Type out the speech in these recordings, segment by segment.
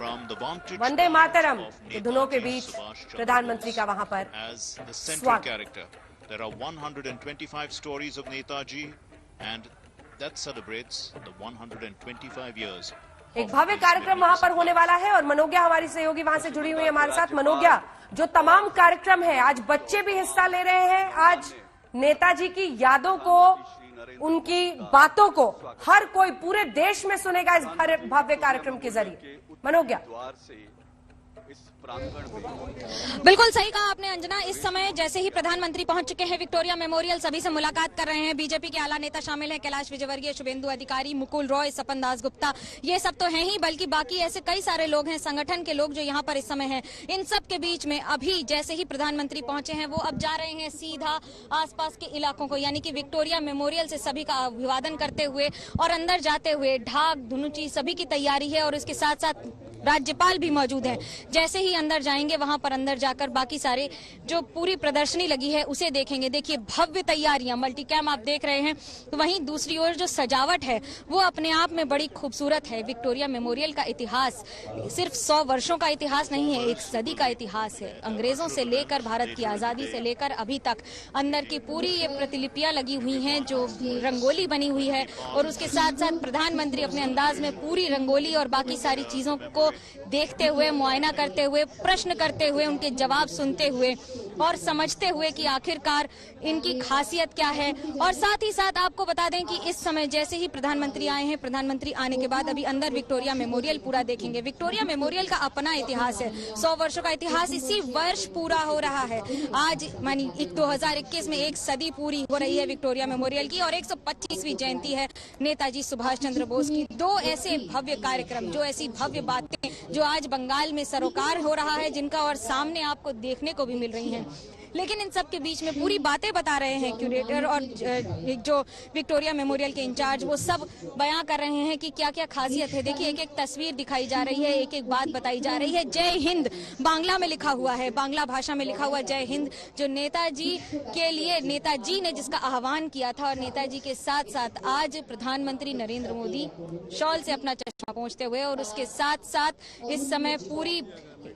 वंदे मातरम के धुनों के बीच प्रधानमंत्री का वहां पर स्वागत। There are 125 stories of Netaji, and that celebrates the 125 years. एक भव्य कार्यक्रम वहां पर होने वाला है और मनोज्ञा हमारी सहयोगी वहां से जुड़ी हुई है हमारे साथ। मनोज्ञा, जो तमाम कार्यक्रम है, आज बच्चे भी हिस्सा ले रहे हैं, आज नेताजी की यादों को, उनकी बातों को हर कोई पूरे देश में सुनेगा इस भव्य कार्यक्रम के जरिए। मनोज्ञा, बिल्कुल सही कहा आपने अंजना। इस समय जैसे ही प्रधानमंत्री पहुंच चुके हैं विक्टोरिया मेमोरियल, सभी से मुलाकात कर रहे हैं। बीजेपी के आला नेता शामिल हैं, कैलाश विजयवर्गीय, शुभेंदु अधिकारी, मुकुल रॉय, सपन दास गुप्ता, ये सब तो हैं ही, बल्कि बाकी ऐसे कई सारे लोग हैं, संगठन के लोग जो यहाँ पर इस समय हैं। इन सब के बीच में अभी जैसे ही प्रधानमंत्री पहुंचे हैं, वो अब जा रहे हैं सीधा आसपास के इलाकों को, यानी कि विक्टोरिया मेमोरियल से सभी का अभिवादन करते हुए और अंदर जाते हुए ढाक धुनुची सभी की तैयारी है और इसके साथ साथ राज्यपाल भी मौजूद हैं। जैसे ही अंदर जाएंगे, वहां पर अंदर जाकर बाकी सारे जो पूरी प्रदर्शनी लगी है उसे देखेंगे। देखिए भव्य तैयारियां, मल्टीकैम आप देख रहे हैं। वहीं दूसरी ओर जो सजावट है वो अपने आप में बड़ी खूबसूरत है। विक्टोरिया मेमोरियल का इतिहास सिर्फ 100 वर्षों का इतिहास नहीं है, 1 सदी का इतिहास है। अंग्रेजों से लेकर भारत की आजादी से लेकर अभी तक अंदर की पूरी ये प्रतिलिपियां लगी हुई हैं, जो रंगोली बनी हुई है, और उसके साथ साथ प्रधानमंत्री अपने अंदाज में पूरी रंगोली और बाकी सारी चीजों को देखते हुए, मुआयना करते हुए, प्रश्न करते हुए, उनके जवाब सुनते हुए और समझते हुए कि आखिरकार इनकी खासियत क्या है। और साथ ही साथ आपको बता दें कि इस समय जैसे ही प्रधानमंत्री आए हैं, प्रधानमंत्री आने के बाद अभी अंदर विक्टोरिया मेमोरियल पूरा देखेंगे। विक्टोरिया मेमोरियल का अपना इतिहास है, 100 वर्षों का इतिहास इसी वर्ष पूरा हो रहा है। आज मानी 2021 में 1 सदी पूरी हो रही है विक्टोरिया मेमोरियल की, और 125वीं जयंती है नेताजी सुभाष चंद्र बोस की। 2 ऐसे भव्य कार्यक्रम, जो ऐसी भव्य बातें जो आज बंगाल में सरोकार हो रहा है, जिनका और सामने आपको देखने को भी मिल रही हैं। लेकिन इन सब के बीच में पूरी बातें बता रहे हैं क्यूरेटर और जो विक्टोरिया मेमोरियल के इंचार्ज, वो सब बयां कर रहे हैं कि क्या क्या खासियत है। देखिए एक एक तस्वीर दिखाई जा रही है, एक एक बात बताई जा रही है। जय हिंद बांग्ला में लिखा हुआ है, बांग्ला भाषा में लिखा हुआ जय हिंद, जो नेताजी के लिए, नेताजी ने जिसका आह्वान किया था। और नेताजी के साथ साथ आज प्रधानमंत्री नरेंद्र मोदी शॉल से अपना चश्मा पोंछते हुए और उसके साथ साथ इस समय पूरी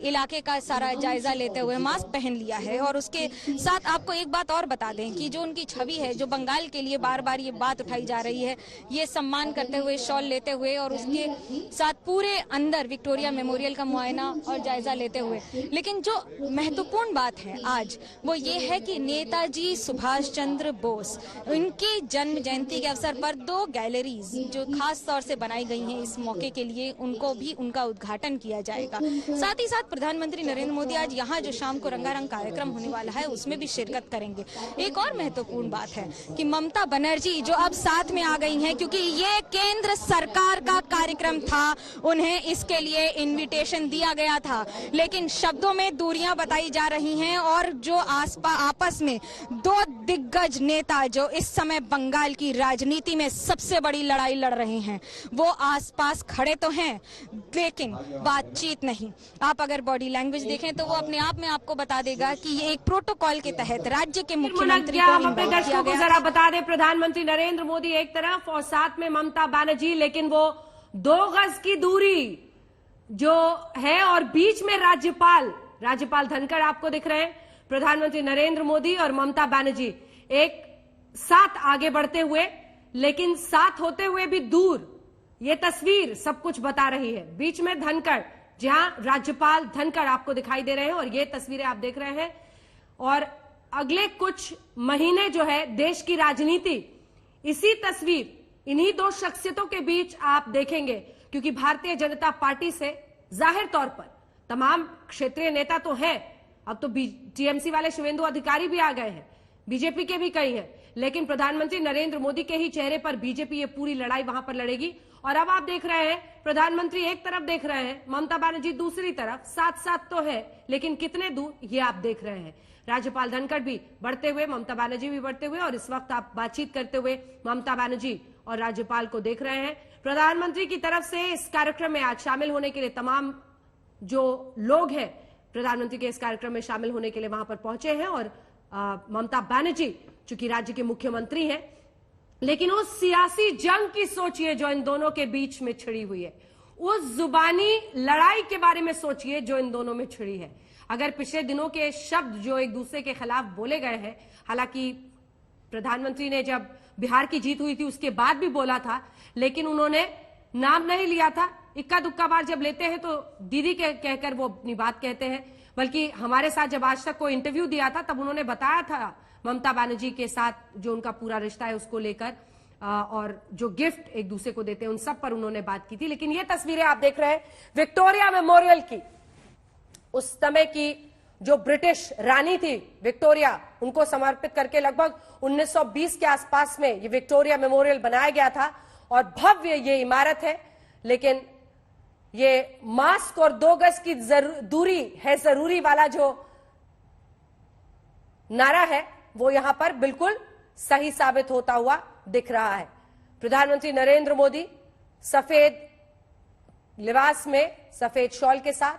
इलाके का सारा जायजा लेते हुए मास्क पहन लिया है। और उसके साथ आपको एक बात और बता दें कि जो उनकी छवि है, जो बंगाल के लिए बार बार ये बात उठाई जा रही है, ये सम्मान करते हुए, शॉल लेते हुए और उसके साथ पूरे अंदर विक्टोरिया मेमोरियल का मुआयना और जायजा लेते हुए। लेकिन जो महत्वपूर्ण बात है आज, वो ये है कि नेताजी सुभाष चंद्र बोस, उनकी जन्म जयंती के अवसर पर 2 गैलरीज जो खास तौर से बनाई गई हैं इस मौके के लिए, उनको भी उनका उद्घाटन किया जाएगा। साथ ही साथ प्रधानमंत्री नरेंद्र मोदी आज यहाँ जो शाम को रंगारंग कार्यक्रम होने वाला है उसमें भी शिरकत करेंगे। एक और महत्वपूर्ण बात है कि ममता बनर्जी जो अब साथ में आ गई हैं, क्योंकि ये केंद्र सरकार का कार्यक्रम था, उन्हें इसके लिए इनविटेशन दिया गया था, लेकिन शब्दों में दूरियां बताई जा रही हैं। और जो आपस में 2 दिग्गज नेता जो इस समय बंगाल की राजनीति में सबसे बड़ी लड़ाई लड़ रहे हैं, वो आसपास खड़े तो हैं लेकिन बातचीत नहीं। आप अगर बॉडी लैंग्वेज देखें तो वो अपने आप में आपको बता देगा कि ये एक प्रोटोकॉल के तहत राज्य के मुख्यमंत्री को अपने दर्शकों को जरा बता दें, प्रधानमंत्री नरेंद्र मोदी एक तरफ और साथ में ममता बनर्जी, लेकिन वो 2 गज की दूरी जो है और बीच में राज्यपाल धनखड़ आपको दिख रहे हैं। प्रधानमंत्री नरेंद्र मोदी और ममता बनर्जी एक साथ आगे बढ़ते हुए, लेकिन साथ होते हुए भी दूर। ये तस्वीर सब कुछ बता रही है। बीच में धनखड़, जहां राज्यपाल धनखड़ आपको दिखाई दे रहे हैं और ये तस्वीरें आप देख रहे हैं। और अगले कुछ महीने जो है देश की राजनीति इसी तस्वीर, इन्हीं 2 शख्सियतों के बीच आप देखेंगे, क्योंकि भारतीय जनता पार्टी से जाहिर तौर पर तमाम क्षेत्रीय नेता तो हैं, अब तो टीएमसी वाले शुभेंदु अधिकारी भी आ गए हैं, बीजेपी के भी कई हैं, लेकिन प्रधानमंत्री नरेंद्र मोदी के ही चेहरे पर बीजेपी ये पूरी लड़ाई वहां पर लड़ेगी। और अब आप देख रहे हैं प्रधानमंत्री एक तरफ देख रहे हैं, ममता बनर्जी दूसरी तरफ, साथ साथ तो है लेकिन कितने दूर ये आप देख रहे हैं। राज्यपाल धनखड़ भी बढ़ते हुए, ममता बनर्जी भी बढ़ते हुए, और इस वक्त आप बातचीत करते हुए ममता बनर्जी और राज्यपाल को देख रहे हैं। प्रधानमंत्री की तरफ से इस कार्यक्रम में आज शामिल होने के लिए तमाम जो लोग हैं प्रधानमंत्री के इस कार्यक्रम में शामिल होने के लिए वहां पर पहुंचे हैं। और ममता बनर्जी चूंकि राज्य के मुख्यमंत्री हैं, लेकिन उस सियासी जंग की सोचिए जो इन दोनों के बीच में छिड़ी हुई है, उस जुबानी लड़ाई के बारे में सोचिए जो इन दोनों में छिड़ी है। अगर पिछले दिनों के शब्द जो एक दूसरे के खिलाफ बोले गए हैं, हालांकि प्रधानमंत्री ने जब बिहार की जीत हुई थी उसके बाद भी बोला था, लेकिन उन्होंने नाम नहीं लिया था। इक्का दुक्का बार जब लेते हैं तो दीदी के कहकर वो अपनी बात कहते हैं। बल्कि हमारे साथ जब आज तक कोई इंटरव्यू दिया था तब उन्होंने बताया था ममता बनर्जी के साथ जो उनका पूरा रिश्ता है उसको लेकर, और जो गिफ्ट एक दूसरे को देते हैं उन सब पर उन्होंने बात की थी। लेकिन ये तस्वीरें आप देख रहे हैं विक्टोरिया मेमोरियल की, उस समय की जो ब्रिटिश रानी थी विक्टोरिया, उनको समर्पित करके लगभग 1920 के आसपास में ये विक्टोरिया मेमोरियल बनाया गया था। और भव्य ये इमारत है, लेकिन ये मास्क और 2 गज की दूरी है जरूरी वाला जो नारा है वो यहां पर बिल्कुल सही साबित होता हुआ दिख रहा है। प्रधानमंत्री नरेंद्र मोदी सफेद लिबास में, सफेद शॉल के साथ,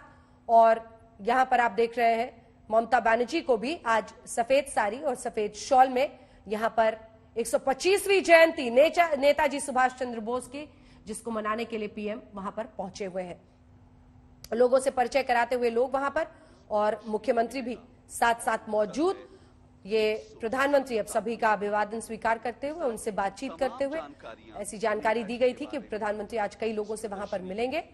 और यहां पर आप देख रहे हैं ममता बनर्जी को भी आज सफेद साड़ी और सफेद शॉल में यहां पर 125वीं जयंती नेताजी सुभाष चंद्र बोस की, जिसको मनाने के लिए पीएम वहां पर पहुंचे हुए हैं। लोगों से परिचय कराते हुए लोग वहां पर, और मुख्यमंत्री भी साथ साथ मौजूद। ये प्रधानमंत्री अब सभी का अभिवादन स्वीकार करते हुए, उनसे बातचीत करते हुए, ऐसी जानकारी दी गई थी कि प्रधानमंत्री आज कई लोगों से वहां पर मिलेंगे।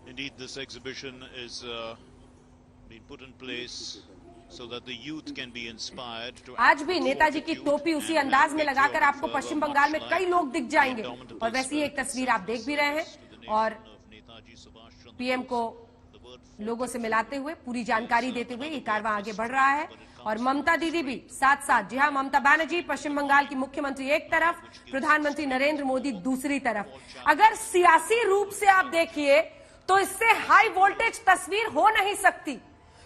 Indeed, this exhibition is being put in place so that the youth can be inspired to. आज भी नेताजी की टोपी उसी अंदाज में लगाकर आपको पश्चिम बंगाल में कई लोग दिख जाएंगे, और वैसी एक तस्वीर आप देख भी रहे हैं। और पीएम को लोगों से मिलाते हुए, पूरी जानकारी देते हुए ये कारवां आगे बढ़ रहा है। और ममता दीदी भी साथ साथ, जी हाँ, ममता बनर्जी पश्चिम बंगाल की मुख्यमंत्री एक तरफ, प्रधानमंत्री नरेंद्र मोदी दूसरी तरफ। अगर सियासी रूप से आप देखिए तो इससे हाई वोल्टेज तस्वीर हो नहीं सकती,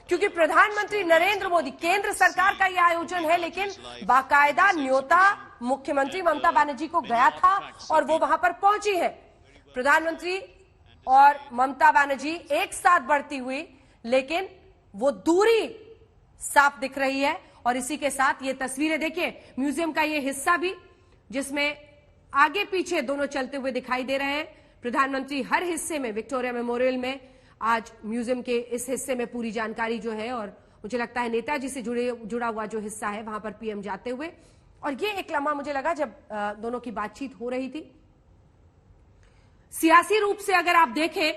क्योंकि प्रधानमंत्री नरेंद्र मोदी, केंद्र सरकार का यह आयोजन है, लेकिन बाकायदा न्योता मुख्यमंत्री ममता बनर्जी को गया था और वो वहां पर पहुंची है। प्रधानमंत्री और ममता बनर्जी एक साथ बढ़ती हुई, लेकिन वो दूरी साफ दिख रही है। और इसी के साथ ये तस्वीरें देखिए, म्यूजियम का ये हिस्सा भी, जिसमें आगे पीछे दोनों चलते हुए दिखाई दे रहे हैं। प्रधानमंत्री हर हिस्से में, विक्टोरिया मेमोरियल में, आज म्यूजियम के इस हिस्से में पूरी जानकारी जो है, और मुझे लगता है नेताजी से जुड़ा हुआ जो हिस्सा है वहां पर पीएम जाते हुए। और ये एक लम्हा मुझे लगा जब दोनों की बातचीत हो रही थी। सियासी रूप से अगर आप देखें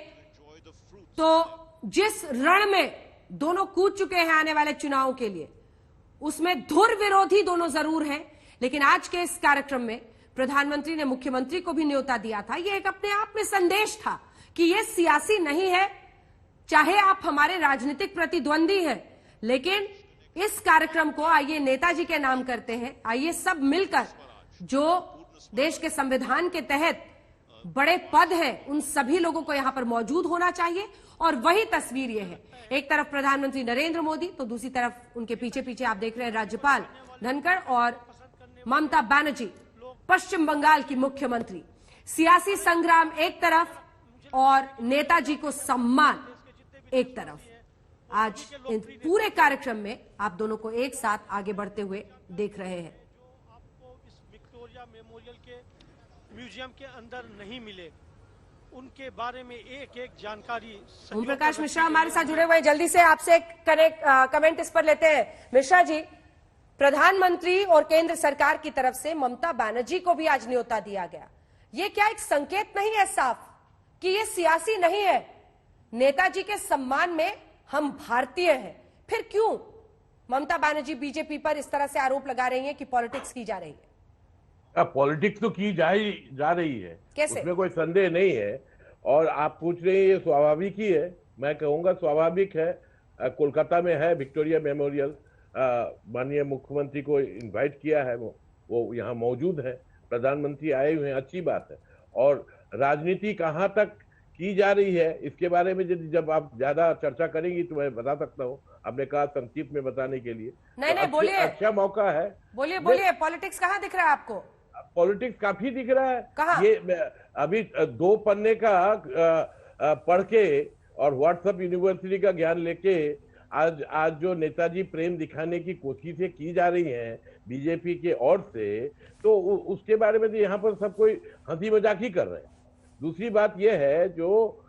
तो जिस रण में दोनों कूद चुके हैं आने वाले चुनाव के लिए, उसमें धुर विरोधी दोनों जरूर हैं, लेकिन आज के इस कार्यक्रम में प्रधानमंत्री ने मुख्यमंत्री को भी न्योता दिया था। यह एक अपने आप में संदेश था कि यह सियासी नहीं है, चाहे आप हमारे राजनीतिक प्रतिद्वंदी हैं, लेकिन इस कार्यक्रम को आइए नेताजी के नाम करते हैं। आइए सब मिलकर, जो देश के संविधान के तहत बड़े पद हैं, उन सभी लोगों को यहां पर मौजूद होना चाहिए। और वही तस्वीर ये है, एक तरफ प्रधानमंत्री नरेंद्र मोदी, तो दूसरी तरफ उनके पीछे पीछे आप देख रहे हैं राज्यपाल धनखड़ और ममता बनर्जी पश्चिम बंगाल की मुख्यमंत्री। सियासी संग्राम एक तरफ और नेताजी को सम्मान एक तरफ। आज इन पूरे कार्यक्रम में आप दोनों को एक साथ आगे बढ़ते हुए देख रहे हैं। आपको इस विक्टोरिया मेमोरियल के म्यूजियम के अंदर नहीं मिले, उनके बारे में एक एक जानकारी। ओम प्रकाश मिश्रा हमारे साथ जुड़े हुए हैं, जल्दी से आपसे कमेंट इस पर लेते हैं। मिश्रा जी, प्रधानमंत्री और केंद्र सरकार की तरफ से ममता बनर्जी को भी आज न्योता दिया गया, ये क्या एक संकेत नहीं है साफ कि ये सियासी नहीं है? नेताजी के सम्मान में हम भारतीय हैं, फिर क्यों ममता बनर्जी बीजेपी पर इस तरह से आरोप लगा रही हैं कि पॉलिटिक्स की जा रही है? पॉलिटिक्स तो की जा रही है, कैसे? उसमें कोई संदेह नहीं है। और आप पूछ रहे हैं, ये स्वाभाविक ही है, मैं कहूंगा स्वाभाविक है। कोलकाता में है विक्टोरिया मेमोरियल, माननीय मुख्यमंत्री को इनवाइट किया है, वो यहाँ मौजूद है, प्रधानमंत्री आए हुए हैं, अच्छी बात है। और राजनीति कहाँ तक की जा रही है इसके बारे में जब आप ज्यादा चर्चा करेंगी तो मैं बता सकता हूँ। आपने कहा संक्षिप्त में बताने के लिए, नहीं, तो बोलिए, अच्छा मौका है। बोलिए, पॉलिटिक्स कहाँ दिख रहा है आपको? पॉलिटिक्स काफी दिख रहा है। कहाँ? ये अभी 2 पन्ने का पढ़ के और व्हाट्सएप यूनिवर्सिटी का ज्ञान लेके आज जो नेताजी प्रेम दिखाने की कोशिशें की जा रही हैं, बीजेपी के ओर से, तो उसके बारे में तो यहाँ पर सब कोई हंसी मजाक ही कर रहे हैं। दूसरी बात यह है, जो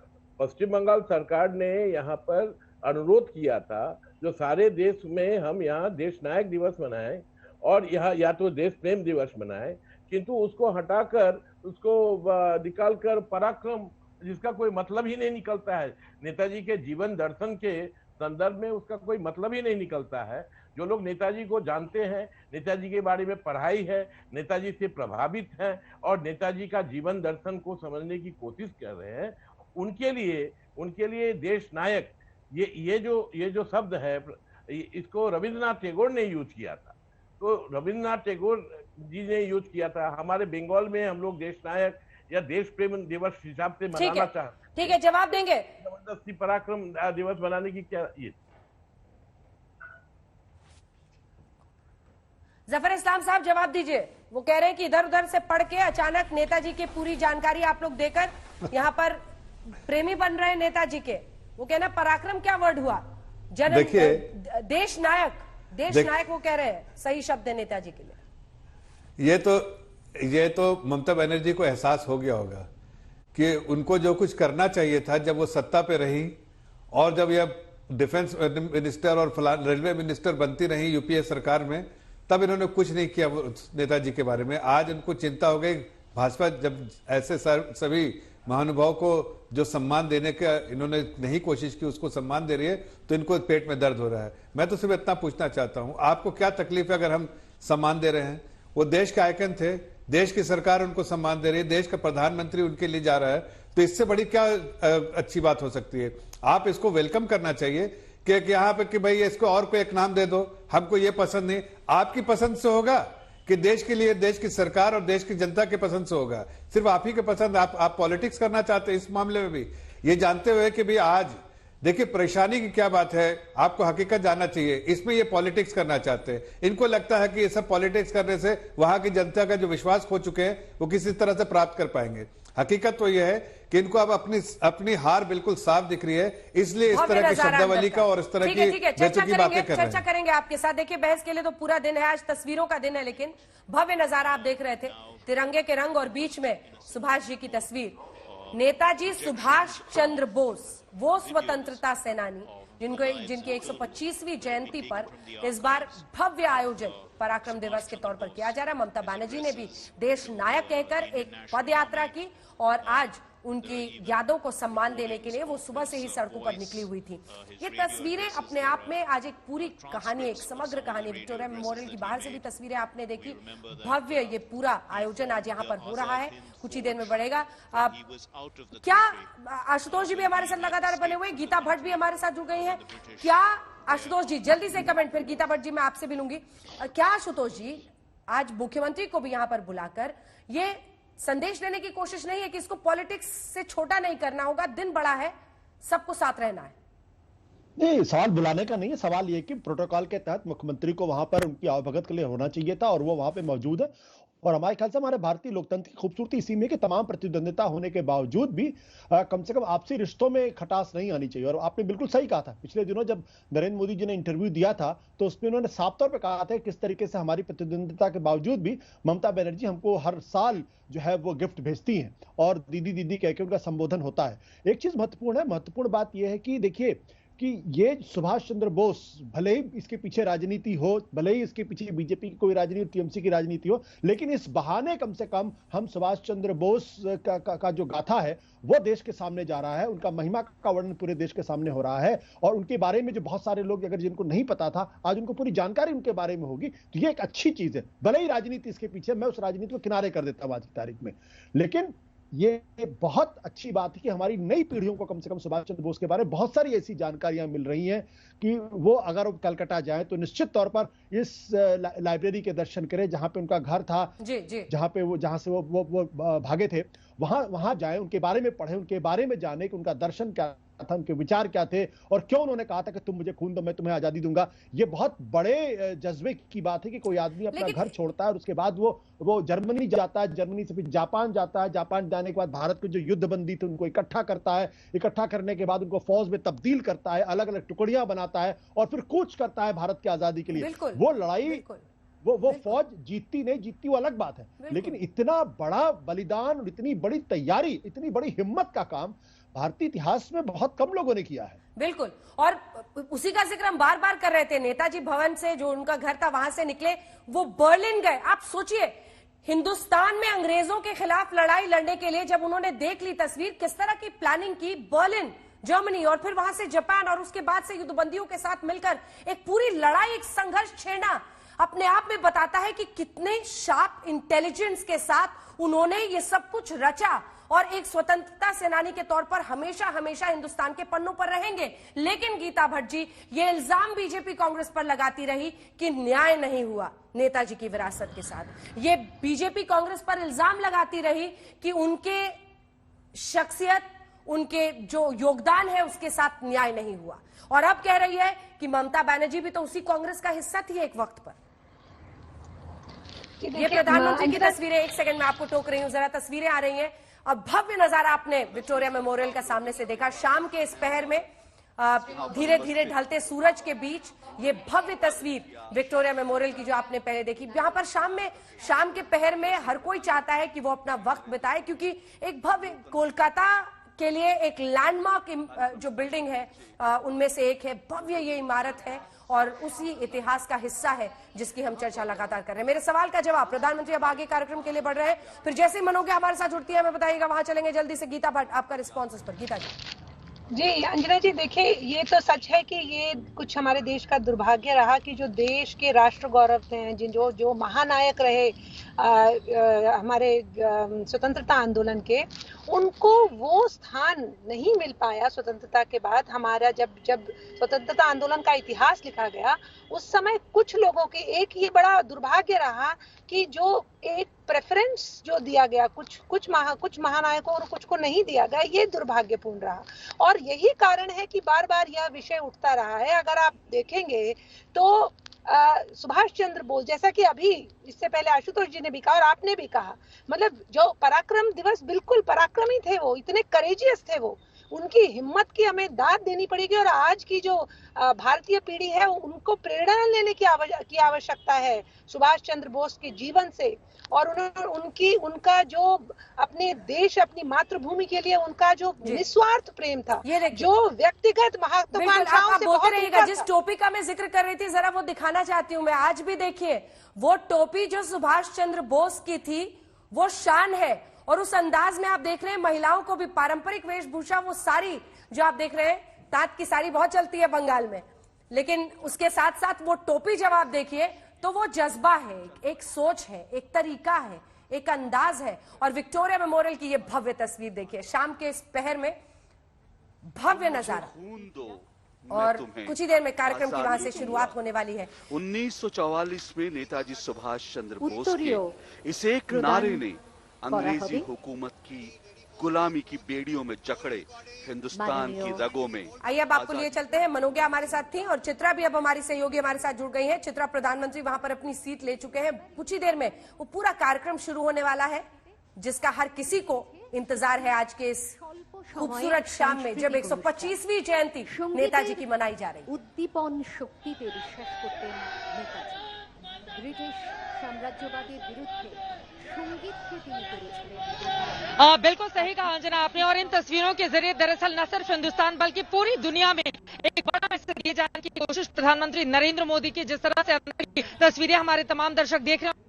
पश्चिम बंगाल सरकार ने यहाँ पर अनुरोध किया था, जो सारे देश में हम यहाँ देश नायक दिवस मनाएं और यहाँ या तो देश प्रेम दिवस मनाएं, किंतु उसको हटाकर, उसको निकालकर पराक्रम, जिसका कोई मतलब ही नहीं निकलता है, नेताजी के जीवन दर्शन के संदर्भ में उसका कोई मतलब ही नहीं निकलता है। जो लोग नेताजी को जानते हैं, नेताजी के बारे में पढ़ाई है, नेताजी से प्रभावित हैं और नेताजी का जीवन दर्शन को समझने की कोशिश कर रहे हैं, उनके लिए देश नायक, ये जो शब्द है, इसको रविंद्रनाथ टैगोर ने यूज किया था। तो रविंद्रनाथ टैगोर जी ने यूज किया था। हमारे बंगाल में हम लोग देश नायक या देश प्रेम दिवस हिसाब से मनाना चाहते हैं। ठीक है, जवाब देंगे। जबरदस्ती पराक्रम दिवस मनाने की क्या ये? जफर इस्लाम साहब जवाब दीजिए। वो कह रहे हैं कि इधर उधर से पढ़ के अचानक नेताजी की पूरी जानकारी आप लोग देकर यहाँ पर प्रेमी बन रहे हैं नेताजी के। वो कहना पराक्रम क्या वर्ड हुआ? जन देश नायक वो कह रहे हैं, सही शब्द है नेताजी के लिए। ये तो ममता बनर्जी को एहसास हो गया होगा कि उनको जो कुछ करना चाहिए था जब वो सत्ता पे रही, और जब यह डिफेंस मिनिस्टर और रेलवे मिनिस्टर बनती रही यूपीए सरकार में, तब इन्होंने कुछ नहीं किया नेताजी के बारे में। आज इनको चिंता हो गई, भाजपा जब ऐसे सभी महानुभाव को जो सम्मान देने का इन्होंने नहीं कोशिश की, उसको सम्मान दे रही है, तो इनको पेट में दर्द हो रहा है। मैं तो सिर्फ इतना पूछना चाहता हूं, आपको क्या तकलीफ है अगर हम सम्मान दे रहे हैं? वो देश के आइकन थे, देश की सरकार उनको सम्मान दे रही है, देश का प्रधानमंत्री उनके लिए जा रहा है, तो इससे बड़ी क्या अच्छी बात हो सकती है? आप इसको वेलकम करना चाहिए कि यहाँ पे कि भाई इसको और कोई एक नाम दे दो, हमको ये पसंद नहीं। आपकी पसंद से होगा कि देश के लिए, देश की सरकार और देश की जनता के पसंद से होगा? सिर्फ आप ही के पसंद, आप पॉलिटिक्स करना चाहते हैं इस मामले में भी, ये जानते हुए कि भाई आज देखिए परेशानी की क्या बात है, आपको हकीकत जानना चाहिए। इसमें ये पॉलिटिक्स करना चाहते हैं, इनको लगता है कि ये सब पॉलिटिक्स करने से वहां की जनता का जो विश्वास खो चुके हैं वो किसी तरह से प्राप्त कर पाएंगे। हकीकत तो यह है कि इनको अब अपनी हार बिल्कुल साफ दिख रही है, इसलिए इस तरह की शब्दावली का और इस तरह की बेतुकी बातें कर रहे हैं। चर्चा करेंगे आपके साथ। देखिए, बहस के लिए तो पूरा दिन है, आज तस्वीरों का दिन है, लेकिन भव्य नजारा आप देख रहे थे, तिरंगे के रंग और बीच में सुभाष जी की तस्वीर। नेताजी सुभाष चंद्र बोस, वो स्वतंत्रता सेनानी जिनकी 125वीं जयंती पर इस बार भव्य आयोजन पराक्रम दिवस के तौर पर किया जा रहा है। ममता बनर्जी ने भी देश नायक कहकर एक पद यात्रा की और आज उनकी यादों को सम्मान देने के लिए वो सुबह से ही सड़कों पर निकली हुई थी। ये तस्वीरें अपने आप में आज एक पूरी कहानी, एक समग्र कहानी। विक्टोरिया मेमोरियल की बाहर से भी तस्वीरें आपने देखी, भव्य ये पूरा आयोजन आज यहाँ पर हो रहा है, कुछ ही देर में बढ़ेगा। क्या आशुतोष जी भी हमारे साथ लगातार बने हुए, गीता भट्ट भी हमारे साथ जुड़ गई है। क्या आशुतोष जी, जल्दी से कमेंट, फिर गीता भट्ट जी मैं आपसे भी लूंगी। क्या आशुतोष जी, आज मुख्यमंत्री को भी यहाँ पर बुलाकर ये संदेश देने की कोशिश नहीं है कि इसको पॉलिटिक्स से छोटा नहीं करना होगा, दिन बड़ा है, सबको साथ रहना है? नहीं, सवाल बुलाने का नहीं है, सवाल ये कि प्रोटोकॉल के तहत मुख्यमंत्री को वहां पर उनकी आवभगत के लिए होना चाहिए था और वो वहां पे मौजूद है। और हमारे ख्याल से हमारे भारतीय लोकतंत्र की खूबसूरती इसी में कि तमाम प्रतिद्वंदिता होने के बावजूद भी कम से कम आपसी रिश्तों में खटास नहीं आनी चाहिए। और आपने बिल्कुल सही कहा था, पिछले दिनों जब नरेंद्र मोदी जी ने इंटरव्यू दिया था तो उसमें उन्होंने साफ तौर पर कहा था किस तरीके से हमारी प्रतिद्वंदिता के बावजूद भी ममता बनर्जी हमको हर साल जो है वो गिफ्ट भेजती हैं और दीदी दीदी कह के उनका संबोधन होता है। एक चीज महत्वपूर्ण है, महत्वपूर्ण बात यह है कि देखिए कि ये सुभाष चंद्र बोस, भले ही इसके पीछे राजनीति हो, भले ही इसके पीछे बीजेपी की कोई राजनीति, टीएमसी की राजनीति हो, लेकिन इस बहाने कम से कम हम सुभाष चंद्र बोस का जो गाथा है वो देश के सामने जा रहा है, उनका महिमा का वर्णन पूरे देश के सामने हो रहा है। और उनके बारे में जो बहुत सारे लोग अगर जिनको नहीं पता था, आज उनको पूरी जानकारी उनके बारे में होगी, तो ये एक अच्छी चीज है। भले ही राजनीति इसके पीछे, मैं उस राजनीति को किनारे कर देता हूं आज की तारीख में, लेकिन ये बहुत अच्छी बात है कि हमारी नई पीढ़ियों को कम से कम सुभाष चंद्र बोस के बारे में बहुत सारी ऐसी जानकारियां मिल रही हैं कि वो अगर कलकत्ता जाएं तो निश्चित तौर पर इस लाइब्रेरी के दर्शन करें जहां पे उनका घर था, जहां से वो भागे थे, वहां जाएं, उनके बारे में पढ़ें, उनके बारे में जाने कि उनका दर्शन क्या था, उनके विचार क्या थे और क्यों उन्होंने कहा था कि तुम मुझे खून दो मैं तुम्हें आजादी दूंगा। ये बहुत बड़े जज्बे की बात है कि कोई आदमी अपना घर छोड़ता है और उसके बाद वो जर्मनी जाता है, जर्मनी से फिर जापान जाता है, जापान जाने के बाद भारत के जो युद्धबंदी थे उनको इकट्ठा करता है, इकट्ठा करने के बाद उनको फौज में तब्दील करता है, अलग अलग टुकड़ियां बनाता है और फिर कूच करता है भारत की आजादी के लिए। वो लड़ाई वो फौज जीतती नहीं जीतती वो अलग बात है, लेकिन इतना बड़ा बलिदान और इतनी बड़ी तैयारी, इतनी बड़ी हिम्मत का काम भारतीय इतिहास में बहुत कम लोगों ने किया है। बिल्कुल, और उसी का जिक्र हम बार बार कर रहे थे। नेताजी भवन से जो उनका घर था वहां से निकले, वो बर्लिन गए। आप सोचिए, हिंदुस्तान में अंग्रेजों के खिलाफ लड़ाई लड़ने के लिए जब उन्होंने देख ली तस्वीर, किस तरह की प्लानिंग की, बर्लिन जर्मनी और फिर वहां से जापान और उसके बाद से युद्धबंदियों के साथ मिलकर एक पूरी लड़ाई, एक संघर्ष छेड़ना अपने आप में बताता है कि कितने शार्प इंटेलिजेंस के साथ उन्होंने ये सब कुछ रचा और एक स्वतंत्रता सेनानी के तौर पर हमेशा हमेशा हिंदुस्तान के पन्नों पर रहेंगे। लेकिन गीता भट्ट जी, ये इल्जाम बीजेपी कांग्रेस पर लगाती रही कि न्याय नहीं हुआ नेताजी की विरासत के साथ। ये बीजेपी कांग्रेस पर इल्जाम लगाती रही कि उनके शख्सियत, उनके जो योगदान है उसके साथ न्याय नहीं हुआ। और अब कह रही है कि ममता बनर्जी भी तो उसी कांग्रेस का हिस्सा थी एक वक्त पर। ये प्रधानमंत्री की तस्वीरें, एक सेकंड में आपको टोक रही हूं, जरा तस्वीरें आ रही हैं। अब भव्य नजारा आपने विक्टोरिया मेमोरियल का सामने से देखा, शाम के इस पहर में धीरे धीरे ढलते सूरज के बीच ये भव्य तस्वीर विक्टोरिया मेमोरियल की जो आपने पहले देखी। यहाँ पर शाम के पहर में हर कोई चाहता है कि वो अपना वक्त बिताए, क्योंकि एक भव्य कोलकाता के लिए एक लैंडमार्क जो बिल्डिंग है उनमें से एक है। भव्य ये इमारत है और उसी इतिहास का हिस्सा है जिसकी हम चर्चा लगातार कर रहे हैं। मेरे सवाल का जवाब, प्रधानमंत्री अब आगे कार्यक्रम के लिए बढ़ रहे हैं, फिर जैसे ही मनोगे हमारे साथ जुड़ती है हमें बताइएगा, वहां चलेंगे जल्दी से। गीता भट्ट, आपका रिस्पॉन्स इस पर। गीता जी। अंजना जी, देखिए, ये तो सच है कि ये कुछ हमारे देश का दुर्भाग्य रहा कि जो देश के राष्ट्र गौरव थे, जो महानायक रहे हमारे स्वतंत्रता आंदोलन के, उनको वो स्थान नहीं मिल पाया स्वतंत्रता के बाद। हमारा जब स्वतंत्रता आंदोलन का इतिहास लिखा गया, उस समय कुछ लोगों के एक ये बड़ा दुर्भाग्य रहा कि जो एक प्रेफरेंस जो दिया गया कुछ महानायकों और कुछ को नहीं दिया गया, ये दुर्भाग्यपूर्ण रहा। और यही कारण है कि बार बार यह विषय उठता रहा है। अगर आप देखेंगे तो सुभाष चंद्र बोस, जैसा कि अभी इससे पहले आशुतोष जी ने भी कहा और आपने भी कहा, मतलब जो पराक्रम दिवस, बिल्कुल पराक्रमी थे वो, इतने करेजियस थे वो, उनकी हिम्मत की हमें दाद देनी पड़ेगी। और आज की जो भारतीय पीढ़ी है उनको प्रेरणा लेने की आवश्यकता है सुभाष चंद्र बोस के जीवन से। और उनका जो अपने देश, अपनी मातृभूमि के लिए उनका जो निस्वार्थ प्रेम था, जो व्यक्तिगत महत्वाकांक्षाओं से बोलते रहिएगा। जिस टोपी का मैं जिक्र कर रही थी, जरा वो दिखाना चाहती हूँ मैं। आज भी देखिए, वो टोपी जो सुभाष चंद्र बोस की थी वो शान है। और उस अंदाज में आप देख रहे हैं महिलाओं को भी पारंपरिक वेशभूषा, वो साड़ी जो आप देख रहे हैं, ताँत की साड़ी बहुत चलती है बंगाल में, लेकिन उसके साथ साथ वो टोपी जब आप देखिए तो वो जज्बा है, एक सोच है, एक तरीका है, एक अंदाज है। और विक्टोरिया मेमोरियल की ये भव्य तस्वीर देखिए, शाम के इस पहर में भव्य नजारा। और कुछ ही देर में कार्यक्रम की वहां से शुरुआत होने वाली है। 1944 में नेताजी सुभाष चंद्र बोस के इस एक नारे ने अंग्रेजी हुकूमत की गुलामी की बेड़ियों में जकड़े हिंदुस्तान की रगों में। आइए अब आपको लिए चलते हैं। मनोज्ञा हमारे साथ थी और चित्रा भी अब हमारी सहयोगी हमारे साथ जुड़ गई है। चित्रा, प्रधानमंत्री वहां पर अपनी सीट ले चुके हैं। कुछ ही देर में वो पूरा कार्यक्रम शुरू होने वाला है जिसका हर किसी को इंतजार है आज के इस खूबसूरत शाम में, जब 125वीं जयंती नेताजी की मनाई जा रही। उद्दीपन शक्तिते विश्वास करते नेताजी ब्रिटिश साम्राज्यवादी विरुद्ध संगीत के তিনি করেছিলেন। बिल्कुल सही कहा अंजना आपने। और इन तस्वीरों के जरिए दरअसल न सिर्फ हिंदुस्तान बल्कि पूरी दुनिया में एक बड़ा मैसेज दिए जाने की कोशिश प्रधानमंत्री नरेंद्र मोदी की, जिस तरह से अंदर की तस्वीरें हमारे तमाम दर्शक देख रहे हैं।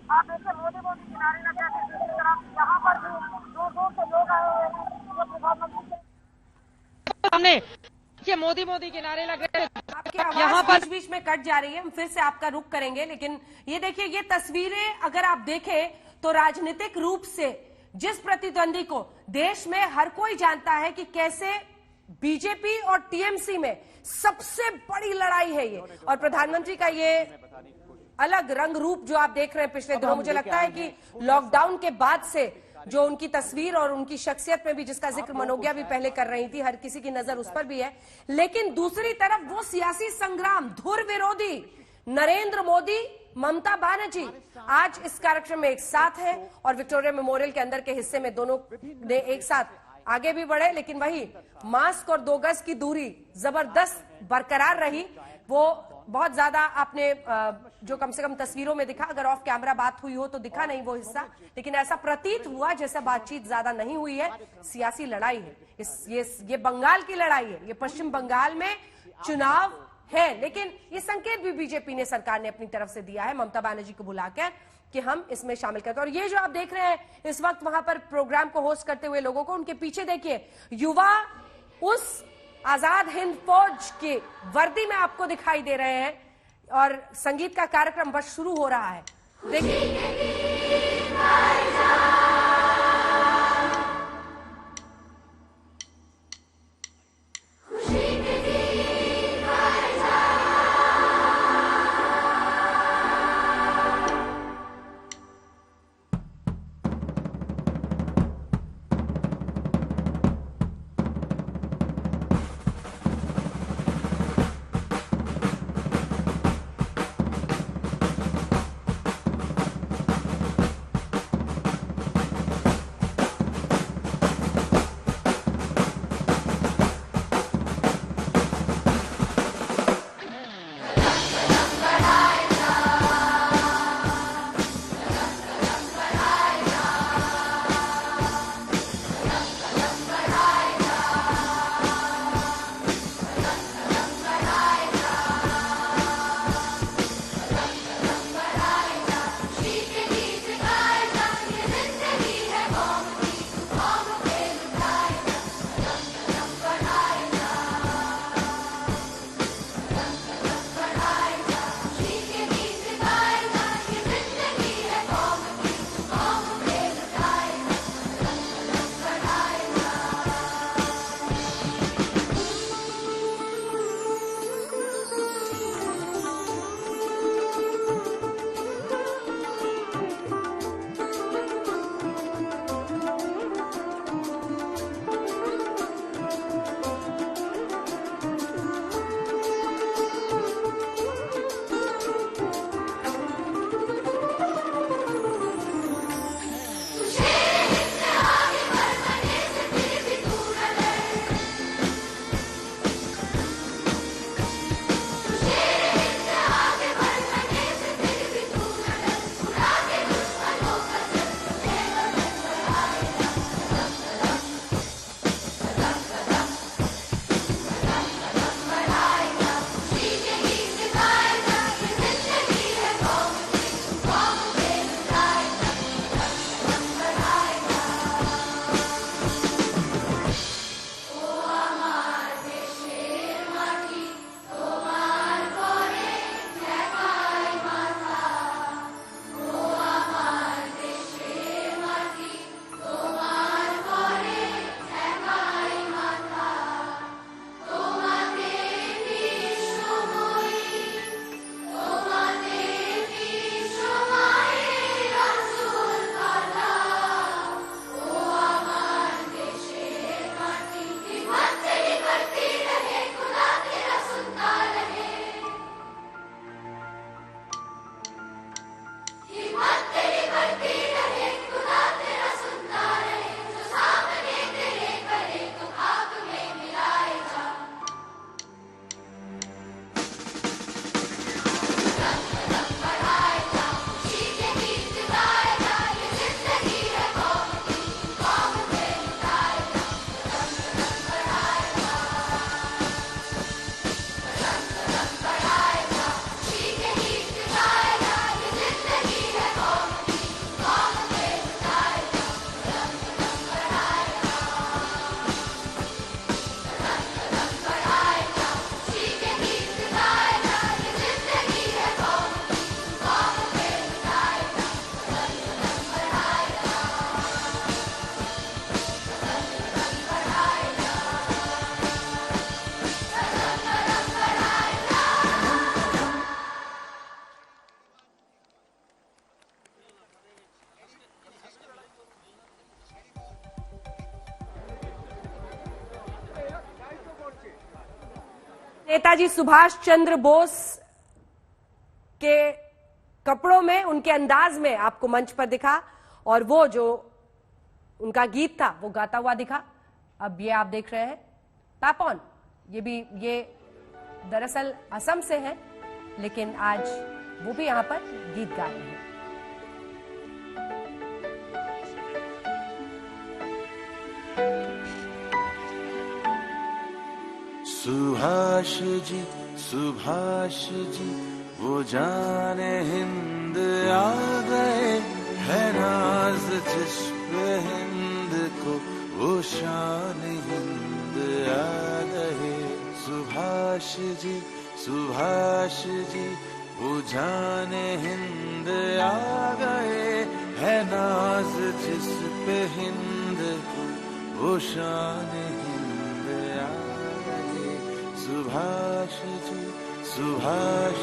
आप देखिए, मोदी किनारे लगे यहाँ पर भी दूर से लोग आए हुए हैं सामने। ये मोदी किनारे लग रहे हैं। आपकी आवाज बीच में कट जा रही है, हम फिर से आपका रुख करेंगे। लेकिन ये देखिए, ये तस्वीरें अगर आप देखें तो राजनीतिक रूप से जिस प्रतिद्वंदी को देश में हर कोई जानता है कि कैसे बीजेपी और टीएमसी में सबसे बड़ी लड़ाई है ये, और प्रधानमंत्री का ये अलग रंग रूप जो आप देख रहे हैं पिछले दिनों, मुझे लगता है कि लॉकडाउन के बाद से जो उनकी तस्वीर और उनकी शख्सियत में भी, जिसका जिक्र मनोज्ञा भी पहले कर रही थी, हर किसी की नजर उस पर भी है। लेकिन दूसरी तरफ वो सियासी संग्राम, धुर विरोधी नरेंद्र मोदी, ममता बनर्जी आज इस कार्यक्रम में एक साथ है और विक्टोरिया मेमोरियल के अंदर के हिस्से में दोनों ने एक साथ आगे भी बढ़े, लेकिन वही मास्क और 2 गज की दूरी जबरदस्त बरकरार रही। वो बहुत ज्यादा आपने जो कम से कम तस्वीरों में दिखा, अगर ऑफ कैमरा बात हुई हो तो दिखा नहीं वो हिस्सा, लेकिन ऐसा प्रतीत हुआ जैसा बातचीत ज्यादा नहीं हुई है। सियासी लड़ाई है, ये बंगाल की लड़ाई है, ये पश्चिम बंगाल में चुनाव है। लेकिन ये संकेत भी बीजेपी ने, सरकार ने अपनी तरफ से दिया है ममता बनर्जी को बुलाकर कि हम इसमें शामिल करते हैं। और ये जो आप देख रहे हैं इस वक्त वहां पर प्रोग्राम को होस्ट करते हुए लोगों को, उनके पीछे देखिए युवा उस आजाद हिंद फौज की वर्दी में आपको दिखाई दे रहे हैं और संगीत का कार्यक्रम बस शुरू हो रहा है। देखिए नेताजी सुभाष चंद्र बोस के कपड़ों में, उनके अंदाज में आपको मंच पर दिखा और वो जो उनका गीत था वो गाता हुआ दिखा। अब ये आप देख रहे हैं पैपॉन, ये दरअसल असम से है, लेकिन आज वो भी यहां पर गीत गा रहे हैं। सुभाष जी वो जाने हिंद आ गए, है नाज जिस पे हिंद को, वो शान हिंद आ गए। सुभाष जी वो जाने हिंद आ गए, है नाज जिस पे हिंद को, वो शान हिंद आ गए। सुभाष जी सुभाष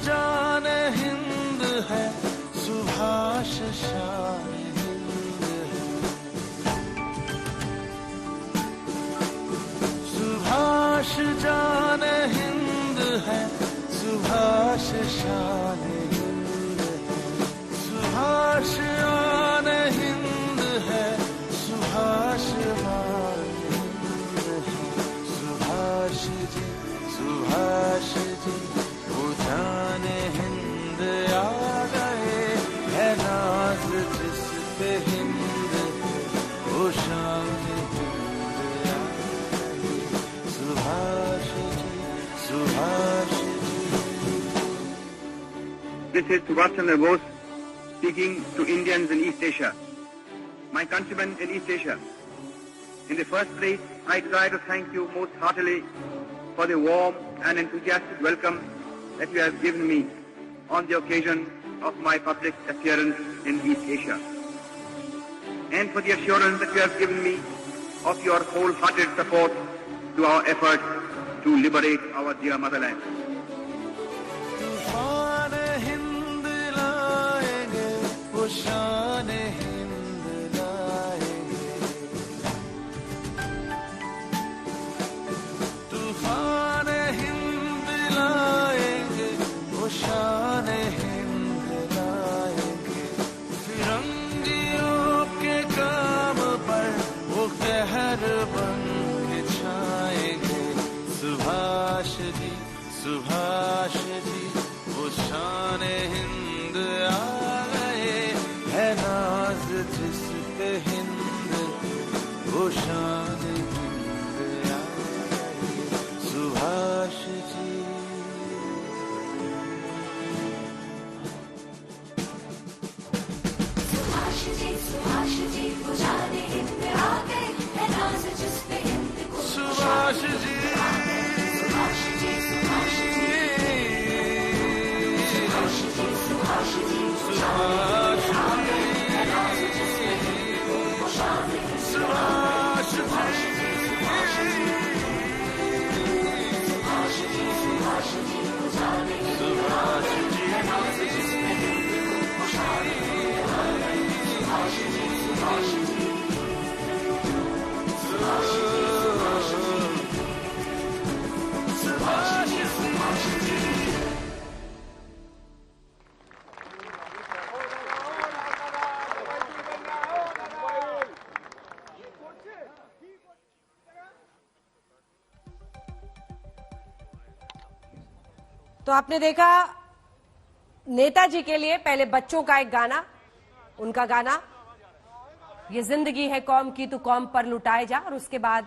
जान हिंद है, सुभाष शान हिंद है। सुभाष जान हिंद है, सुभाष शान हिंद है। सुभाष आन हिंद है, सुभाष मान हिंद है। सुभाष जी वो जाने हिंद आ गए, है नाज जिस पे हिंद, वो शान हिंद आ गए। Subhash ji. This is Subhash Chandra Bose speaking to Indians in East Asia. My countrymen in East Asia, in the first place, I desire to thank you most heartily for the warm and enthusiastic welcome that you have given me on the occasion of my public appearance in East Asia, and for the assurance that you have given me of your wholehearted support to our efforts to liberate our dear motherland. तूफान हिंद लाएंगे, वो शान हिंद लाएंगे। तूफान हिंद लाएंगे, वो शान हिंद लाएंगे। फिरंगियों के काम पर वो कहर बन के छाएंगे। सुभाष जी वो शान हिंद आ गए, है नाज जिस पे हिंद, वो शान हिंद आ गए। सुभाष जी। वो जाने हिंद आ गए, है नाज जिस पे हिंद को। सुभाष जी। तो आपने देखा नेताजी के लिए पहले बच्चों का एक गाना, उनका गाना ये जिंदगी है कौम की तू कौम पर लुटाए जा, और उसके बाद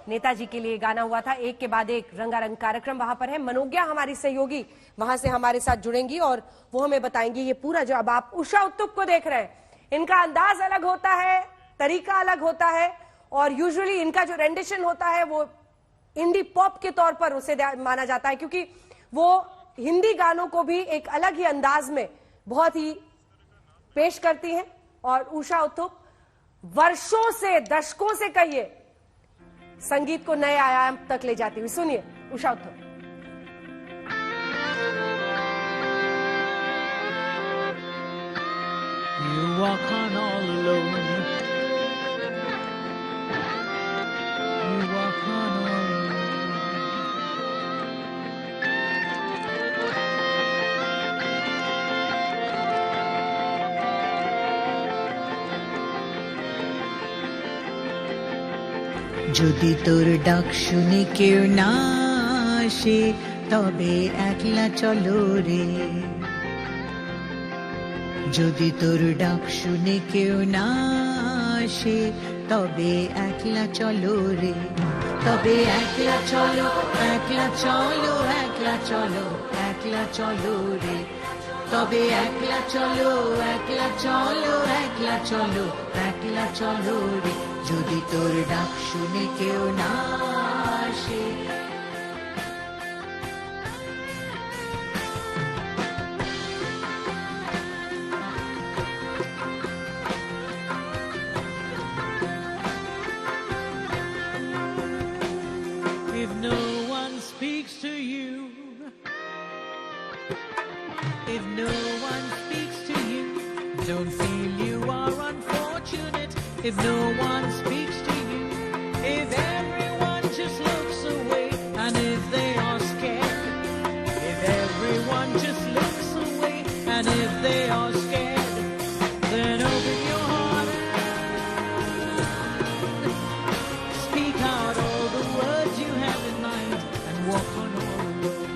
नेताजी के लिए गाना हुआ था। एक के बाद एक रंगारंग कार्यक्रम वहां पर है। मनोज्ञा हमारी सहयोगी वहां से हमारे साथ जुड़ेंगी और वो हमें बताएंगी ये पूरा जो अब आप उषा उत्तुप को देख रहे हैं, इनका अंदाज अलग होता है, तरीका अलग होता है, और यूजुअली इनका जो रेंडिशन होता है वो इंडी पॉप के तौर पर उसे माना जाता है, क्योंकि वो हिंदी गानों को भी एक अलग ही अंदाज में बहुत ही पेश करती हैं। और उषा उत्तुप वर्षों से, दशकों से कहिए, संगीत को नए आयाम तक ले जाती हुई। सुनिए Usha Uthup. You walk on all alone, যদি তোর ডাক শুনে কেউ না আসে তবে একলা চলো রে যদি তোর ডাক শুনে কেউ না আসে তবে একলা চলো রে তবে একলা চলো একলা চলো একলা চলো একলা চলো রে তবে একলা চলো একলা চলো একলা চলো একলা চলো রে যদি তোর ডাক শুনে কেউ না আসে If no one speaks to you, if no one speaks to you, don't feel you are unfortunate. If no one speaks to you, if everyone just looks away, and if they are scared, if everyone just looks away, and if they are scared, then open your heart and speak out all the words you have in mind and walk on all alone.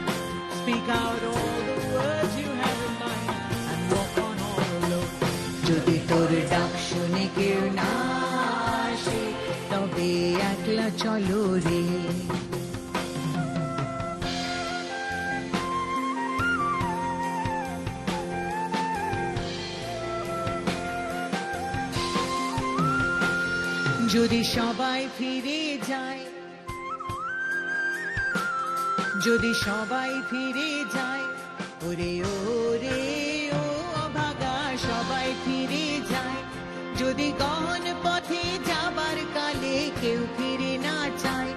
Speak out all the words you have in mind and walk on all alone. যদি তোর ডাক শুনে কেউ না আসে তবে একলা চলো রে যদি সবাই ফিরে যায় যদি সবাই ফিরে যায় ওরে ওরে ও অভাগা সবাই ফিরে যায় যদি গহন পথে যাবার কালে কেউ ফিরে না চায়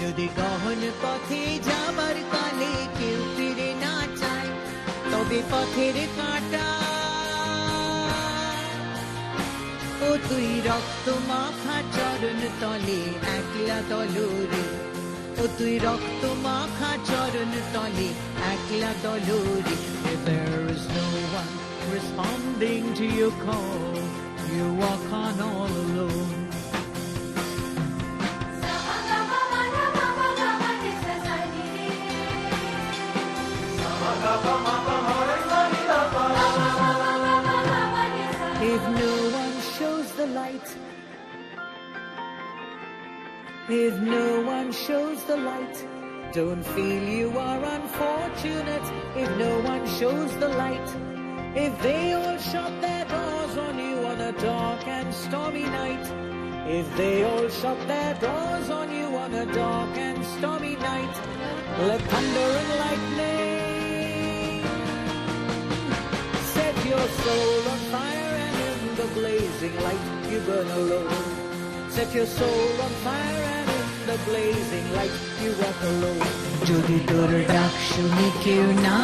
যদি গহন পথে যাবার কালে কেউ ফিরে না চায় তবে পথের কাঁটা ও তুই রক্ত মাখা চরণ তলে একলা দলরে ও তুই রক্ত মাখা চরণ তলে একলা দলরে If there is no one responding to your call, you walk on all alone. If no one shows the light if no one shows the light don't feel you are unfortunate if no one shows the light if they all shut their doors on you on a dark and stormy night if they all shut their doors on you on a dark and stormy night let thunder and lightning set your soul on fire and in the blazing light you burn alone set your soul on fire and in the blazing light you walk alone যদি তোর ডাক শুনে কেউ না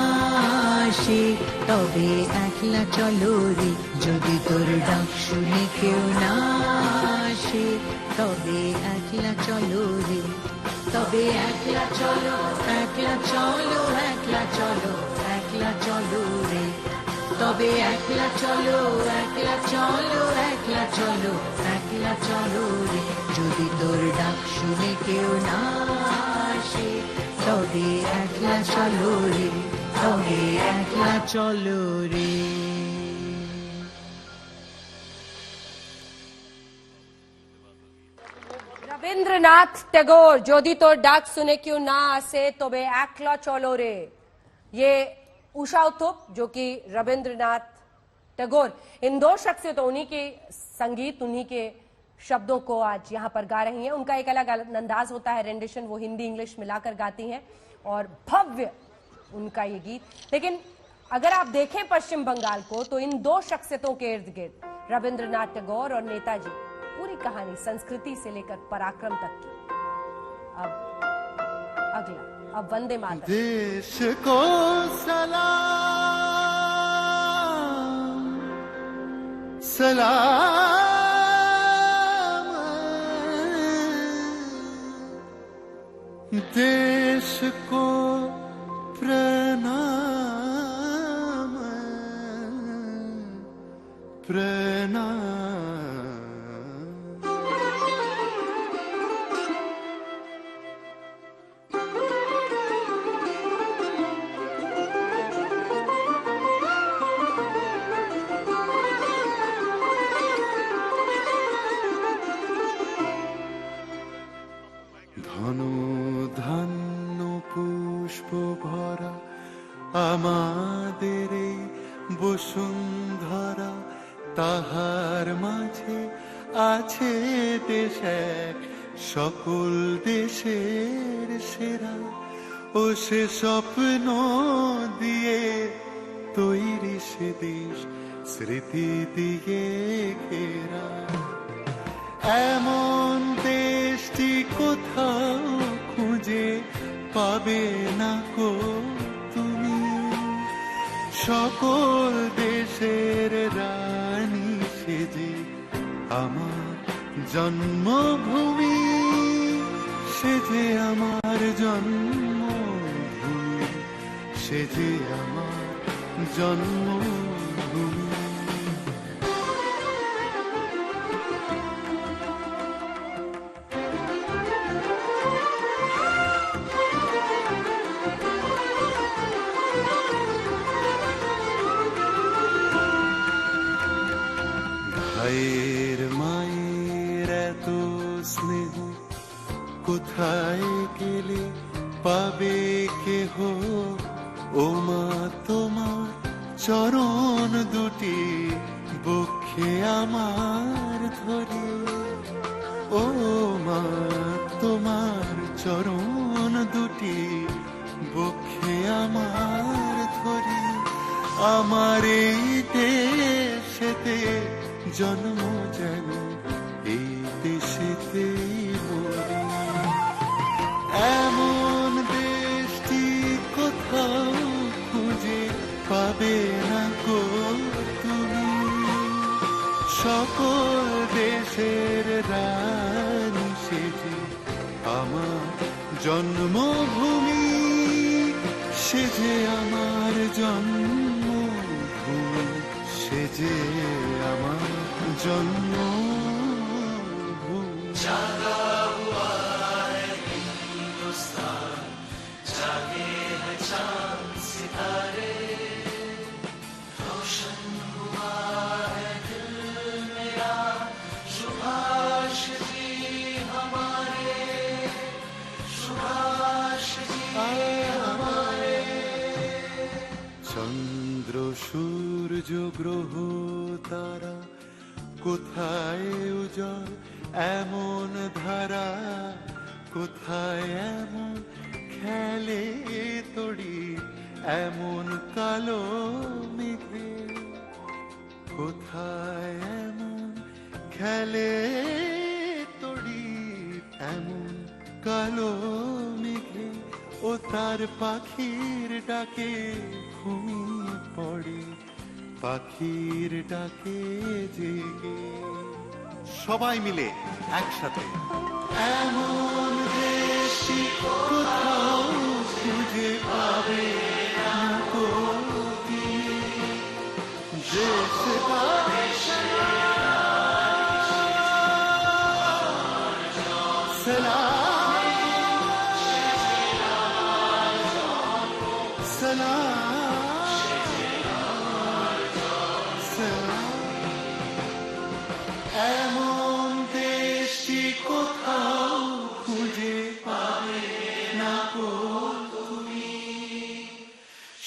আসে তবে একলা চলো রে যদি তোর ডাক শুনে কেউ না আসে তবে একলা চলো রে তবে একলা চলো একলা চলো একলা চলো একলা চলো রে তবে একলা চলো একলা চলো একলা চলো একলা চলো রে যদি তোর ডাক শুনে কেউ না আসে তবে একলা চলো রে তবে একলা চলো রে রবীন্দ্রনাথ टैगोर যদি তোর ডাক শুনে क्यों ना आसे तबे একলা चलो रे ये उषा उत्थुप जो कि रविंद्रनाथ टैगोर इन दो शख्सियतों उन्हीं के संगीत उन्हीं के शब्दों को आज यहाँ पर गा रही हैं उनका एक अलग अंदाज होता है रेंडिशन वो हिंदी इंग्लिश मिलाकर गाती हैं और भव्य उनका ये गीत लेकिन अगर आप देखें पश्चिम बंगाल को तो इन दो शख्सियतों के इर्द गिर्द रविंद्रनाथ टैगोर और नेताजी पूरी कहानी संस्कृति से लेकर पराक्रम तक की अब अगला अब वंदे मातरम देश को सलाम सलाम देश को प्रणाम प्रणाम ধরা তাহার মাঝে আছে দেশ এক সকল দেশের সেরা ও সে স্বপ্ন দিয়ে তৈরি সে দেশ স্মৃতি দিয়ে ঘেরা এমন দেশটি কোথাও খুঁজে পাবে না কো তুমি সকল দেশের রানী সেজে আমার জন্মভূমি সেজে আমার জন্মভূমি সেজে আমার জন্মভূমি ভাইয়ের মায়ের এত স্নেহ কোথায় গেলে পাবে কেহ ও মা তোমার চরণ দুটি বক্ষে আমার ধরে ও মা তোমার চরণ দুটি বক্ষে আমার ধরে আমার এই দেশেতে জন্ম যেন এই দেশেতে মরি এমন দেশটি কোথাও খুঁজে পাবে না গো তুমি সকল দেশের রানী সেজে আমার জন্মভূমি সেজে আমার জন্মভূমি সেজে আমার জন্মভূমি জাগা হুয়া है हिंदुस्तान जागे हैं चांद सितारे रोशन हुआ है दिल मेरा सुभाष जी हमारे सुभाष जी हमारे চন্দ্র সূর্য গ্রহ তারা কোথায় উজ্জ্বল এমন ধারা কোথায় এমন খেলে তড়ি এমন কালো মেঘে কোথায় এমন খেলে তড়ি এমন কালো মেঘে ও তার পাখির ডাকে ঘুমিয়ে পড়ে পাখির ডাকে জেগে সবাই মিলে একসাথে এমন দেশটি কোথাও খুঁজে পাবে না গো তুমি দেশ এমন দেশটি কোথাও খুঁজে পাবে না গো তুমি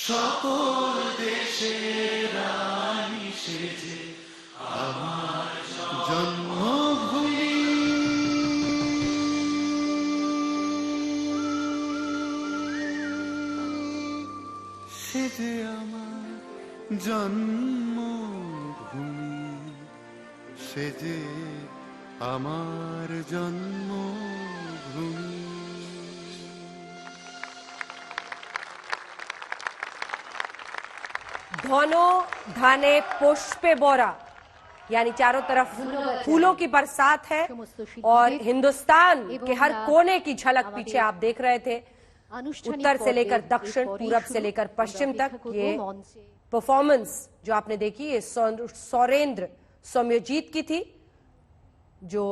সকল দেশের রানী সেজে আমার জন্মভূমি সেজে আমার জন্মভূমি সেজে আমার জন্মভূমি धनो धाने पुष्पे बोरा यानी चारों तरफ फूलों की बरसात है और हिंदुस्तान के हर कोने की झलक पीछे आप देख रहे थे उत्तर से लेकर दक्षिण पूरब से लेकर पश्चिम तक ये परफॉर्मेंस जो आपने देखी ये सौरेंद्र सौम्यजीत की थी जो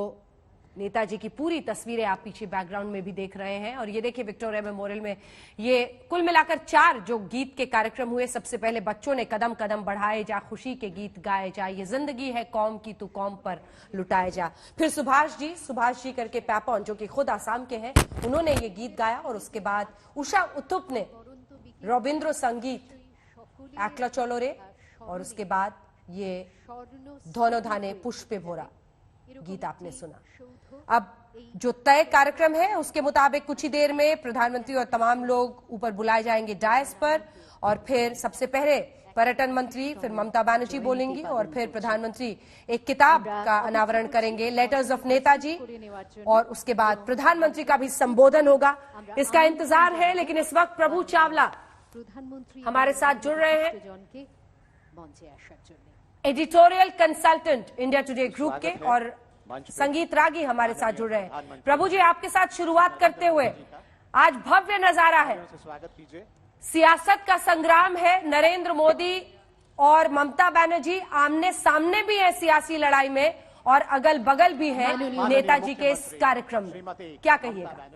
नेताजी की पूरी तस्वीरें आप पीछे बैकग्राउंड में भी देख रहे हैं और ये देखिए विक्टोरिया मेमोरियल में ये कुल मिलाकर 4 जो गीत के कार्यक्रम हुए सबसे पहले बच्चों ने कदम कदम बढ़ाए जा खुशी के गीत गाए जा ये जिंदगी है कौम की तू कौम पर लुटाए जा फिर सुभाष जी करके पैपॉन जो कि खुद आसाम के हैं उन्होंने ये गीत गाया और उसके बाद उषा उत्थुप ने रविंद्र संगीत एकला चलो रे और उसके बाद ये दोनों धाने पुष्पे भोरा गीत आपने सुना। अब जो तय कार्यक्रम है उसके मुताबिक कुछ ही देर में प्रधानमंत्री और तमाम लोग ऊपर बुलाए जाएंगे डायस पर, और फिर सबसे पहले पर्यटन मंत्री, फिर ममता बनर्जी बोलेंगी, और फिर प्रधानमंत्री एक किताब का अनावरण करेंगे, लेटर्स ऑफ नेताजी, और उसके बाद प्रधानमंत्री का भी संबोधन होगा। इसका इंतजार है, लेकिन इस वक्त प्रभु चावला हमारे साथ जुड़ रहे हैं, editorial consultant India today group के, और संगीत रागी हमारे साथ जुड़ रहे हैं। प्रभु जी, आपके साथ शुरुआत करते हुए, आज भव्य नजारा है, सियासत का संग्राम है, नरेंद्र मोदी और ममता बनर्जी आमने सामने भी है सियासी लड़ाई में, और अगल बगल भी है नेताजी के इस कार्यक्रम में, क्या कहिएगा?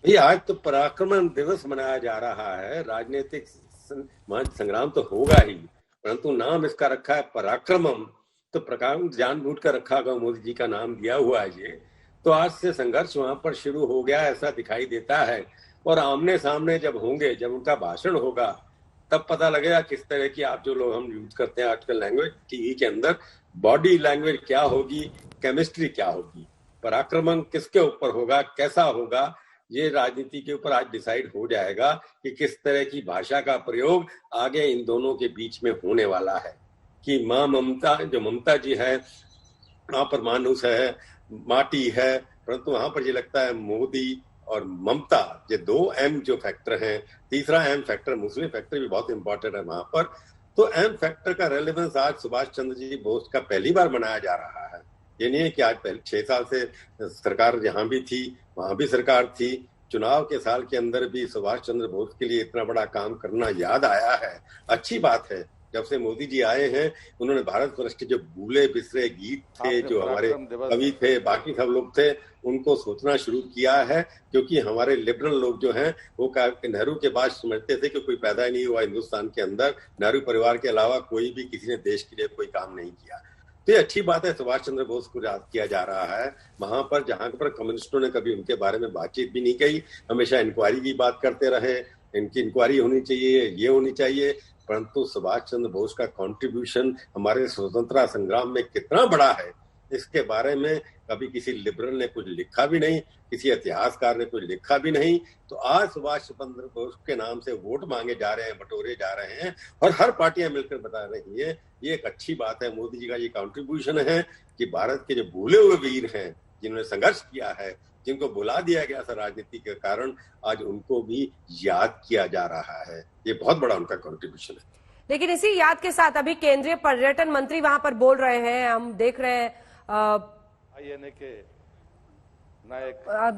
ये आज तो पराक्रम दिवस मनाया जा रहा है। राजनीतिक संग्राम तो होगा ही, परंतु नाम इसका रखा है पराक्रमम, तो प्रकार जानबूझ कर रखा होगा, मोदी जी का नाम दिया हुआ है ये। तो आज से संघर्ष वहां पर शुरू हो गया ऐसा दिखाई देता है, और आमने सामने जब होंगे, जब उनका भाषण होगा, तब पता लगेगा किस तरह की आप जो लोग हम यूज करते हैं आजकल लैंग्वेज टीवी के अंदर, बॉडी लैंग्वेज क्या होगी, केमिस्ट्री क्या होगी, पराक्रमण किसके ऊपर होगा, कैसा होगा, ये राजनीति के ऊपर आज डिसाइड हो जाएगा कि किस तरह की भाषा का प्रयोग आगे इन दोनों के बीच में होने वाला है। कि माँ ममता, जो ममता जी है, वहां पर मानुस है, माटी है, परंतु वहां पर ये लगता है मोदी और ममता, ये दो एम जो फैक्टर हैं। तीसरा एम फैक्टर, मुस्लिम फैक्टर भी बहुत इंपॉर्टेंट है वहां पर। तो एम फैक्टर का रेलेवेंस आज सुभाष चंद्र जी बोस का पहली बार मनाया जा रहा है। ये नहीं है कि आज पहले 6 साल से सरकार जहां भी थी वहां भी सरकार थी, चुनाव के साल के अंदर भी सुभाष चंद्र बोस के लिए इतना बड़ा काम करना याद आया है। अच्छी बात है, जब से मोदी जी आए हैं उन्होंने भारत वर्ष के जो भूले बिसरे गीत थे, जो हमारे कवि थे, बाकी सब लोग थे, उनको सोचना शुरू किया है। क्योंकि हमारे लिबरल लोग जो हैं वो नेहरू के बाद समझते थे कि कोई पैदा ही नहीं हुआ हिंदुस्तान के अंदर, नेहरू परिवार के अलावा कोई भी किसी ने देश के लिए कोई काम नहीं किया। तो ये अच्छी बात है, सुभाष चंद्र बोस को याद किया जा रहा है वहां पर, जहां पर कम्युनिस्टों ने कभी उनके बारे में बातचीत भी नहीं कही, हमेशा इंक्वायरी की बात करते रहे, इनकी इंक्वायरी होनी चाहिए, ये होनी चाहिए। परंतु सुभाष चंद्र बोस का कंट्रीब्यूशन हमारे स्वतंत्रता संग्राम में कितना बड़ा है, इसके बारे में कभी किसी लिबरल ने कुछ लिखा भी नहीं, किसी इतिहासकार ने कुछ लिखा भी नहीं। तो आज सुभाष चंद्र बोस के नाम से वोट मांगे जा रहे हैं, बटोरे जा रहे हैं, और हर पार्टियां मिलकर बता रही है। ये एक अच्छी बात है, मोदी जी का ये कंट्रीब्यूशन है कि भारत के जो भूले हुए वीर हैं, जिन्होंने संघर्ष किया है, जिनको बुला दिया गया था राजनीति के कारण, आज उनको भी याद किया जा रहा है। ये बहुत बड़ा उनका कंट्रीब्यूशन है। लेकिन इसी याद के साथ अभी केंद्रीय पर्यटन मंत्री वहां पर बोल रहे हैं, हम देख रहे हैं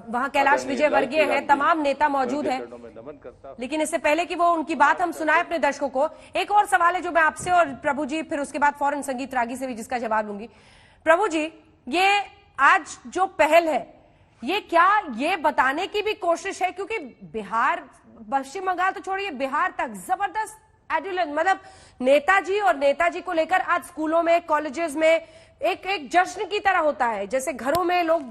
वहां कैलाश विजयवर्गीय है, तमाम नेता मौजूद हैं। लेकिन इससे पहले कि वो उनकी बात हम सुनाए अपने दर्शकों को, एक और सवाल है जो मैं आपसे और प्रभु जी, फिर उसके बाद फौरन संगीत रागी से भी जिसका जवाब लूंगी। प्रभु जी, ये आज जो पहल है, ये क्या ये बताने की भी कोशिश है, क्योंकि बिहार, पश्चिम बंगाल तो छोड़िए, बिहार तक जबरदस्त एडुलेंस, मतलब नेताजी और नेताजी को लेकर आज स्कूलों में, कॉलेजेस में एक जश्न की तरह होता है। जैसे घरों में लोग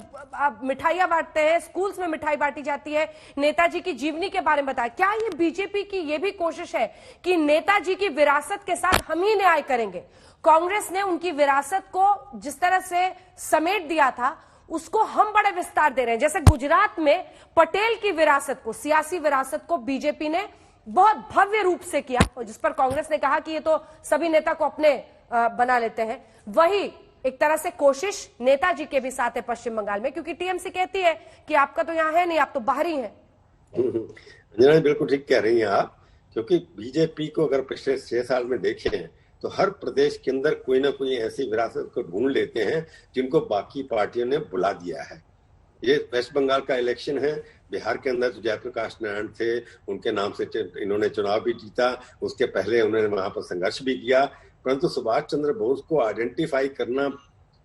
मिठाइयां बांटते हैं, स्कूल्स में मिठाई बांटी जाती है, नेताजी की जीवनी के बारे में बताया। क्या ये बीजेपी की ये भी कोशिश है कि नेताजी की विरासत के साथ हम ही न्याय करेंगे? कांग्रेस ने उनकी विरासत को जिस तरह से समेट दिया था, उसको हम बड़े विस्तार दे रहे हैं। जैसे गुजरात में पटेल की विरासत को, सियासी विरासत को बीजेपी ने बहुत भव्य रूप से किया, और जिस पर कांग्रेस ने कहा कि ये तो सभी नेता को अपने बना लेते हैं। वही एक तरह से कोशिश नेताजी के भी साथ है पश्चिम बंगाल में, क्योंकि टीएमसी कहती है कि आपका तो यहाँ है नहीं, आप तो बाहरी हैं। अंजना, बिल्कुल ठीक कह रही हैं आप, क्योंकि बीजेपी को अगर पिछले 6 साल में देखें तो हर प्रदेश के अंदर कोई ना कोई ऐसी विरासत को ढूंढ लेते हैं जिनको बाकी पार्टियों ने बुला दिया है। ये वेस्ट बंगाल का इलेक्शन है, बिहार के अंदर तो जयप्रकाश नारायण थे, उनके नाम से इन्होंने चुनाव भी जीता, उसके पहले उन्होंने वहां पर संघर्ष भी किया। परंतु सुभाष चंद्र बोस को आइडेंटिफाई करना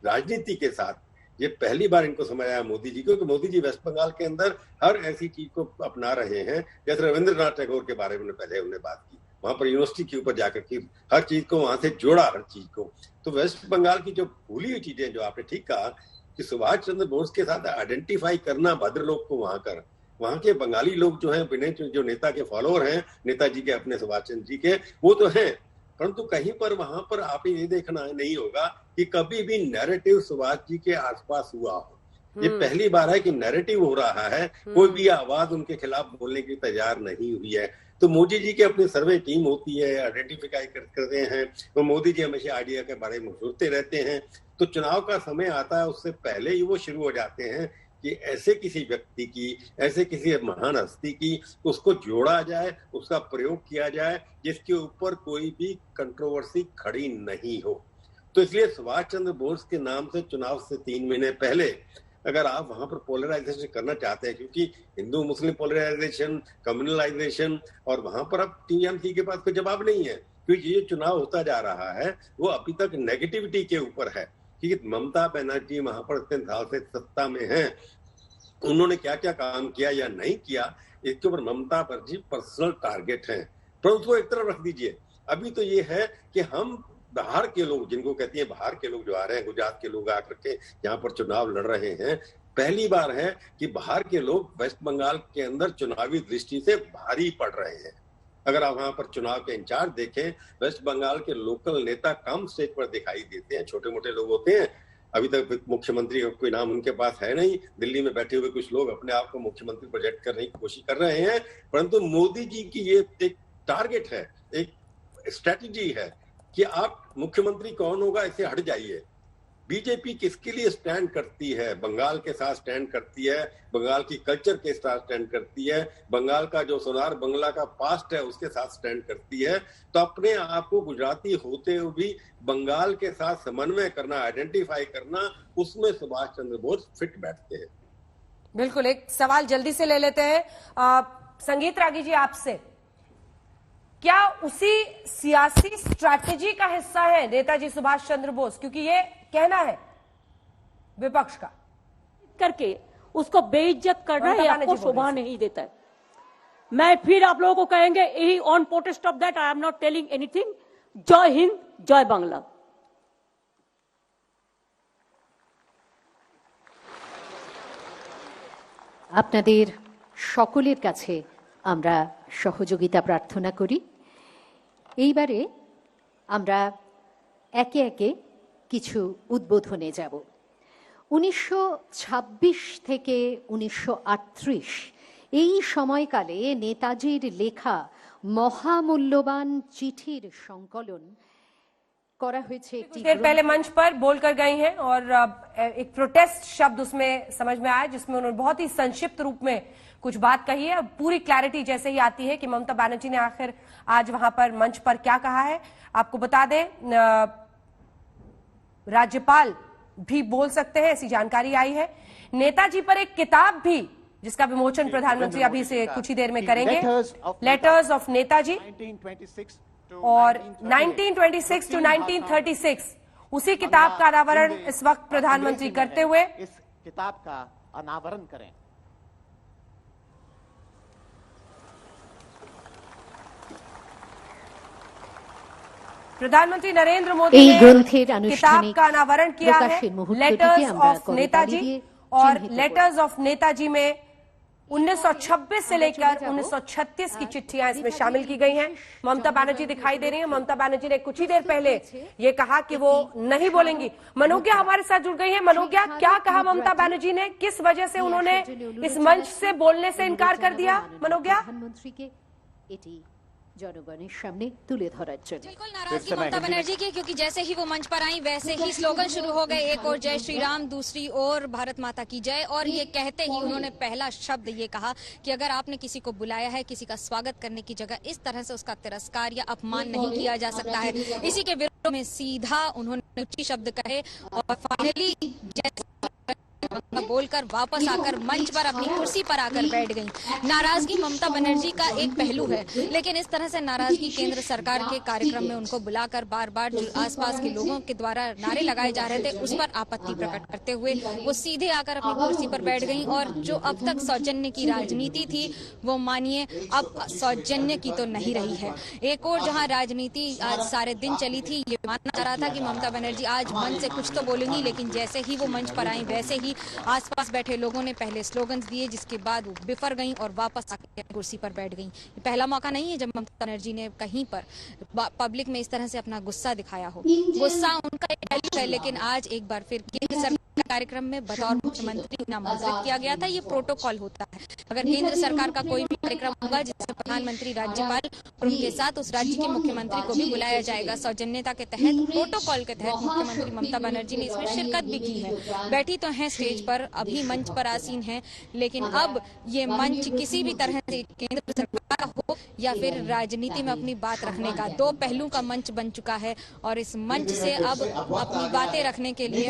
राजनीति के साथ, ये पहली बार इनको समझ आया मोदी जी को, कि मोदी जी वेस्ट बंगाल के अंदर हर ऐसी चीज को अपना रहे हैं। जैसे रविंद्रनाथ टैगोर के बारे में पहले उन्होंने बात की, वहां पर यूनिवर्सिटी के ऊपर जाकर की हर चीज को वहां से जोड़ा, हर चीज को। तो वेस्ट बंगाल की जो भूली हुई चीजें, जो आपने ठीक कहा कि सुभाष चंद्र बोस के साथ आइडेंटिफाई करना भद्रलोक को वहां के बंगाली लोग जो हैं, जो नेता के फॉलोअर हैं, नेताजी के अपने सुभाष चंद्र जी के, वो तो हैं, परंतु कहीं पर वहां पर आप ये देखना नहीं होगा कि कभी भी नैरेटिव सुभाष जी के आसपास हुआ हो। ये पहली बार है कि नैरेटिव हो रहा है, कोई भी आवाज उनके खिलाफ बोलने की तैयार नहीं हुई है। तो मोदी जी की अपनी सर्वे टीम होती है, आइडेंटिफाई करते हैं, तो मोदी जी हमेशा आइडिया के बारे में सोचते रहते हैं। तो चुनाव का समय आता है, उससे पहले ही वो शुरू हो जाते हैं कि ऐसे किसी व्यक्ति की, ऐसे किसी महान हस्ती की उसको जोड़ा जाए, उसका प्रयोग किया जाए जिसके ऊपर कोई भी कंट्रोवर्सी खड़ी नहीं हो। तो इसलिए सुभाष चंद्र बोस के नाम से चुनाव से 3 महीने पहले अगर आप वहां पर पोलराइजेशन करना चाहते हैं, क्योंकि हिंदू मुस्लिम पोलराइजेशन, कम्युनलाइजेशन, और वहां पर अब टीएमसी के पास कोई जवाब नहीं है, क्योंकि ये चुनाव होता जा रहा है वो अभी तक नेगेटिविटी के ऊपर है। क्योंकि ममता बनर्जी वहां पर इतने साल से सत्ता में हैं, उन्होंने क्या क्या काम किया या नहीं किया, इसके ऊपर ममता बनर्जी पर्सनल टारगेट हैं। तो उसको एक तरफ रख दीजिए। अभी तो ये है कि हम बाहर के लोग, जिनको कहती हैं बाहर के लोग जो आ रहे हैं, गुजरात के लोग आकर के यहाँ पर चुनाव लड़ रहे हैं, पहली बार है कि बाहर के लोग वेस्ट बंगाल के अंदर चुनावी दृष्टि से भारी पड़ रहे हैं। अगर आप वहां पर चुनाव के इंचार्ज देखें, वेस्ट बंगाल के लोकल नेता कम स्टेज पर दिखाई देते हैं, छोटे मोटे लोग होते हैं। अभी तक मुख्यमंत्री का कोई नाम उनके पास है नहीं। दिल्ली में बैठे हुए कुछ लोग अपने आप को मुख्यमंत्री प्रोजेक्ट करने की कोशिश कर रहे हैं, परंतु मोदी जी की ये एक टारगेट है, एक स्ट्रेटेजी है कि आप मुख्यमंत्री कौन होगा इससे हट जाइए। बीजेपी किसके लिए स्टैंड करती है? बंगाल के साथ स्टैंड करती है, बंगाल की कल्चर के साथ स्टैंड करती है, बंगाल का जो सोनार बंगला का पास्ट है उसके साथ स्टैंड करती है। तो अपने आप को गुजराती होते हुए भी बंगाल के साथ समन्वय करना, आइडेंटिफाई करना, उसमें सुभाष चंद्र बोस फिट बैठते हैं। बिल्कुल, एक सवाल जल्दी से ले लेते हैं संगीत रागी जी आपसे। क्या उसी सियासी स्ट्रैटेजी का हिस्सा है नेताजी सुभाष चंद्र बोस? क्योंकि ये कहना है विपक्ष का करके उसको बेइज्जत करना ये आपको शोभा नहीं देता है। मैं फिर आप लोगों को कहेंगे यही on protest of that I am not telling anything. जय हिंद, जय बांग्ला। আপনাদের সকলের কাছে আমরা সহযোগিতা প্রার্থনা করি। এইবারে আমরা একে একে কিছু উদ্বোধনে যাব। 1926 থেকে 1938 এই সময়কালে নেতাজির লেখা মহামূল্যবান চিঠির সংকলন करा हुए कुछ देर पहले मंच पर बोलकर गई हैं और एक प्रोटेस्ट शब्द उसमें समझ में आया, जिसमें उन्होंने बहुत ही संक्षिप्त रूप में कुछ बात कही है। पूरी क्लैरिटी जैसे ही आती है कि ममता बनर्जी ने आखिर आज वहां पर मंच पर क्या कहा है। आपको बता दें राज्यपाल भी बोल सकते हैं, ऐसी जानकारी आई है। नेताजी पर एक किताब भी, जिसका विमोचन प्रधानमंत्री अभी से कुछ ही देर में करेंगे, लेटर्स ऑफ नेताजी, और 1926 टू 1936 उसी किताब का अनावरण इस वक्त प्रधानमंत्री करते हुए इस किताब का अनावरण करें। प्रधानमंत्री नरेंद्र मोदी ने किताब का अनावरण किया है, लेटर्स ऑफ नेताजी, और लेटर्स ऑफ नेताजी में 1926 से लेकर 1936 की चिट्ठियां इसमें शामिल की गई हैं। ममता बनर्जी दिखाई दे रही हैं। ममता बनर्जी ने कुछ ही देर पहले ये कहा कि वो नहीं बोलेंगी। मनोज्ञा हमारे साथ जुड़ गई हैं। मनोज्ञा, क्या कहा ममता बनर्जी ने? किस वजह से उन्होंने इस मंच से बोलने से इनकार कर दिया? मनोज्ञा, জনগণের সামনে তুলে ধরার জন্য बिल्कुल नाराजगी ममता बनर्जी की, क्योंकि जैसे ही वो मंच पर आई वैसे ही स्लोगन शुरू हो गए। एक और जय श्री राम, दूसरी ओर भारत माता की जय। और ये कहते ही उन्होंने पहला शब्द ये कहा कि अगर आपने किसी को बुलाया है, किसी का स्वागत करने की जगह इस तरह से उसका तिरस्कार या अपमान नहीं किया जा सकता है। इसी के विरोध में सीधा उन्होंने उच्च शब्द कहे और फाइनली बोलकर वापस आकर मंच पर अपनी कुर्सी पर आकर बैठ गईं। नाराजगी ममता बनर्जी का एक पहलू है, लेकिन इस तरह से नाराजगी केंद्र सरकार के कार्यक्रम में उनको बुलाकर बार बार जो आसपास के लोगों के द्वारा नारे लगाए जा रहे थे उस पर आपत्ति प्रकट करते हुए वो सीधे आकर अपनी कुर्सी पर बैठ गईं। और जो अब तक सौजन्य की राजनीति थी वो मानिए अब सौजन्य की तो नहीं रही है। एक और जहां राजनीति आज सारे दिन चली थी, ये माना जा रहा था कि ममता बनर्जी आज मंच से कुछ तो बोलेंगी, लेकिन जैसे ही वो मंच पर आई वैसे ही आसपास बैठे लोगों ने पहले स्लोगन्स दिए, जिसके बाद वो बिफर गईं और वापस आकर कुर्सी पर बैठ गईं। ये पहला मौका नहीं है जब ममता बनर्जी ने कहीं पर पब्लिक में इस तरह से अपना गुस्सा दिखाया हो। गुस्सा उनका एक वैल्यू है, लेकिन आज एक बार फिर केंद्र सरकार कार्यक्रम में बतौर मुख्यमंत्री नामंत्रित किया गया था। ये प्रोटोकॉल होता है। अगर केंद्र सरकार का कोई भी कार्यक्रम होगा जिसमें प्रधानमंत्री, राज्यपाल और उनके साथ उस राज्य के मुख्यमंत्री को भी बुलाया जाएगा, सौजन्यता के तहत, प्रोटोकॉल के तहत मुख्यमंत्री ममता बनर्जी ने इसमें शिरकत भी की है। बैठी तो हैं स्टेज पर, अभी मंच पर आसीन हैं, लेकिन अब ये मंच किसी भी तरह से केंद्र सरकार का हो या फिर राजनीति में अपनी बात रखने का, दो पहलू का मंच बन चुका है। और इस मंच से अब अपनी बातें रखने के लिए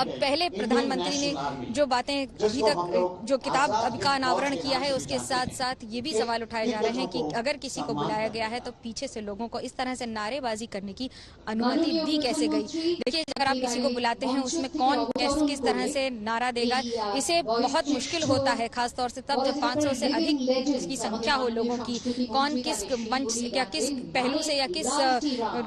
अब पहले प्रधानमंत्री ने जो बातें अभी तक, जो किताब अभी का अनावरण किया है, उसके साथ साथ ये भी सवाल उठाए जा रहे हैं कि अगर किसी को बुलाया गया है तो पीछे से लोगों को इस तरह से नारेबाजी करने की अनुमति दी कैसे गई। देखिए, अगर आप किसी को बुलाते हैं उसमें कौन किस तरह से नारा देगा, इसे बहुत मुश्किल होता है, खासतौर से तब जब 500 से अधिक की संख्या हो लोगों की, कौन किस मंच से या किस पहलू से या किस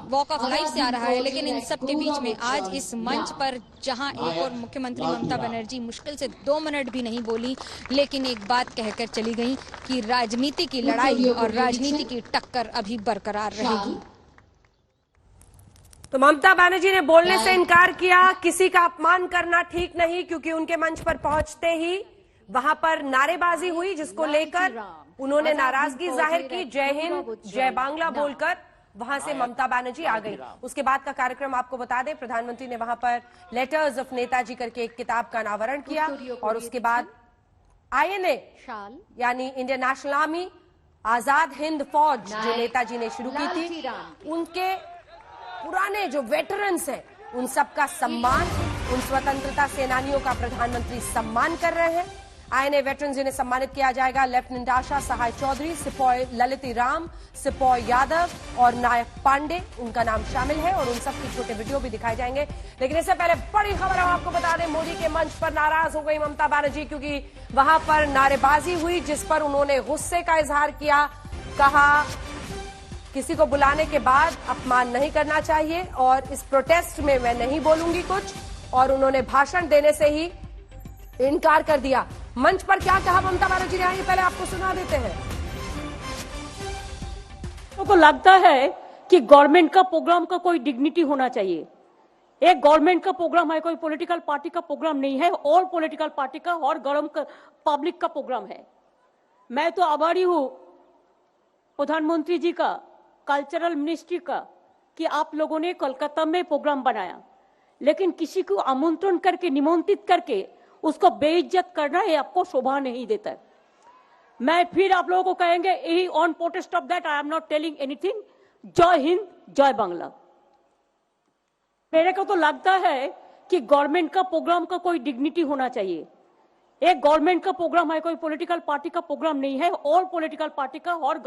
वॉक ऑफ लाइफ से आ रहा है। लेकिन इन सब के बीच में आज इस मंच पर जहां एक और मुख्यमंत्री ममता बनर्जी मुश्किल से 2 मिनट भी नहीं बोली, लेकिन एक बात कहकर चली गई कि राजनीति की लड़ाई और राजनीति की टक्कर अभी बरकरार रहेगी। तो ममता बनर्जी ने बोलने से इनकार किया। किसी का अपमान करना ठीक नहीं, क्योंकि उनके मंच पर पहुंचते ही वहां पर नारेबाजी हुई, जिसको लेकर उन्होंने नाराजगी जाहिर की। जय हिंद, जय बांग्ला बोलकर वहां से ममता बनर्जी आ गई। उसके बाद का कार्यक्रम आपको बता दें, प्रधानमंत्री ने वहां पर लेटर्स ऑफ नेताजी करके एक किताब का अनावरण किया और उसके बाद INA यानी Indian national army, Azad Hind फौज जो नेताजी ने शुरू की थी, उनके पुराने जो वेटरन्स हैं उन सबका सम्मान, उन स्वतंत्रता सेनानियों का प्रधानमंत्री सम्मान कर रहे हैं। INA वेटरन जिन्हें सम्मानित किया जाएगा, लेफ्टिनेंट आशा सहाय चौधरी, सिपाही ललिती राम, सिपाही यादव और नायक पांडे, उनका नाम शामिल है और उन सब के छोटे वीडियो भी दिखाए जाएंगे। लेकिन इससे पहले बड़ी खबर हम आपको बता दें, मोदी के मंच पर नाराज हो गई ममता बनर्जी, क्योंकि वहां पर नारेबाजी हुई जिस पर उन्होंने गुस्से का इजहार किया। कहा किसी को बुलाने के बाद अपमान नहीं करना चाहिए और इस प्रोटेस्ट में मैं नहीं बोलूंगी कुछ, और उन्होंने भाषण देने से ही इनकार कर दिया। मंच पर क्या कहा ममता बनर्जी ने, आइए पहले आपको सुना देते हैं। तो लगता है कि गवर्नमेंट का प्रोग्राम का कोई डिग्निटी होना चाहिए। एक गवर्नमेंट का प्रोग्राम है, कोई पॉलिटिकल पार्टी का प्रोग्राम नहीं है, और पॉलिटिकल पार्टी का और पब्लिक का प्रोग्राम है। मैं तो आभारी हूं प्रधानमंत्री जी का, कल्चरल मिनिस्ट्री का, कि आप लोगों ने कोलकाता में प्रोग्राम बनाया, लेकिन किसी को आमंत्रण करके, निमंत्रित करके उसको बेइज्जत करना ये आपको शोभा नहीं देता है। मैं फिर आप लोगों को कहेंगे, यही on protest of that I am not telling anything. जय हिंद, जय बांग्ला। मेरे को तो लगता है कि गवर्नमेंट का प्रोग्राम का कोई डिग्निटी होना चाहिए। एक गवर्नमेंट का प्रोग्राम है, कोई पॉलिटिकल पार्टी का प्रोग्राम नहीं है, और पॉलिटिकल पार्टी का और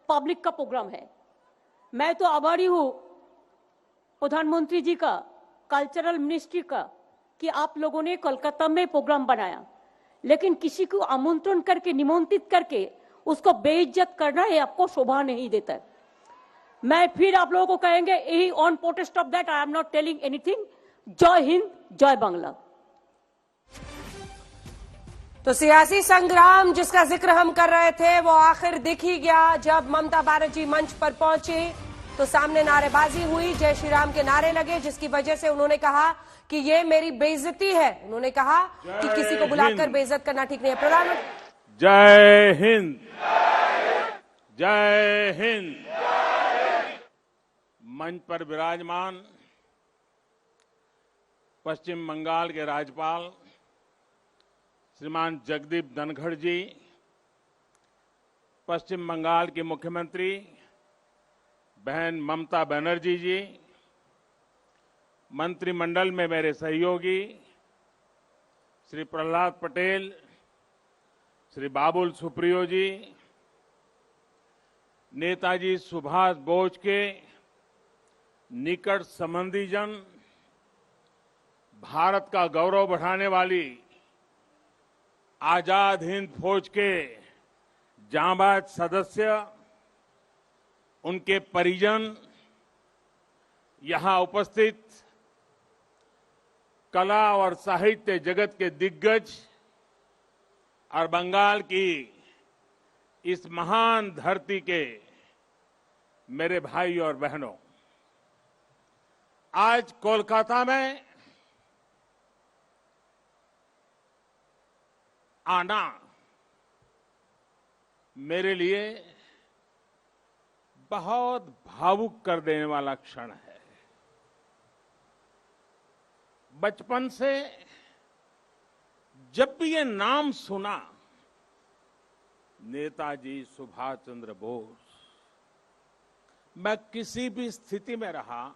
पब्लिक का प्रोग्राम है। मैं तो आभारी हूं प्रधानमंत्री जी का, कल्चरल मिनिस्ट्री का, कि आप लोगों ने कोलकाता में प्रोग्राम बनाया, लेकिन किसी को आमंत्रण करके, निमंत्रित करके उसको बेइज्जत करना ये आपको शोभा नहीं देता है। मैं फिर आप लोगों को कहेंगे, यही on protest of that I am not telling anything. जय हिंद, जय बांग्ला। तो सियासी संग्राम जिसका जिक्र हम कर रहे थे वो आखिर दिख ही गया। जब ममता बनर्जी मंच पर पहुंची तो सामने नारेबाजी हुई, जय श्री राम के नारे लगे, जिसकी वजह से उन्होंने कहा कि ये मेरी बेइज्जती है। उन्होंने कहा कि किसी को बुलाकर बेइज्जत करना ठीक नहीं है। प्रधानमंत्री जय हिंद, जय हिंद। मंच पर विराजमान पश्चिम बंगाल के राज्यपाल श्रीमान जगदीप धनखड़ जी, पश्चिम बंगाल की मुख्यमंत्री बहन ममता बनर्जी जी, मंत्रिमंडल में मेरे सहयोगी श्री प्रहलाद पटेल, श्री बाबुल सुप्रियो जी, नेताजी सुभाष बोस के निकट संबंधीजन, भारत का गौरव बढ़ाने वाली आजाद हिंद फौज के जांबाज सदस्य, उनके परिजन, यहां उपस्थित कला और साहित्य जगत के दिग्गज और बंगाल की इस महान धरती के मेरे भाई और बहनों, आज कोलकाता में आना मेरे लिए बहुत भावुक कर देने वाला क्षण है। बचपन से जब भी ये नाम सुना, नेताजी सुभाष चंद्र बोस, मैं किसी भी स्थिति में रहा,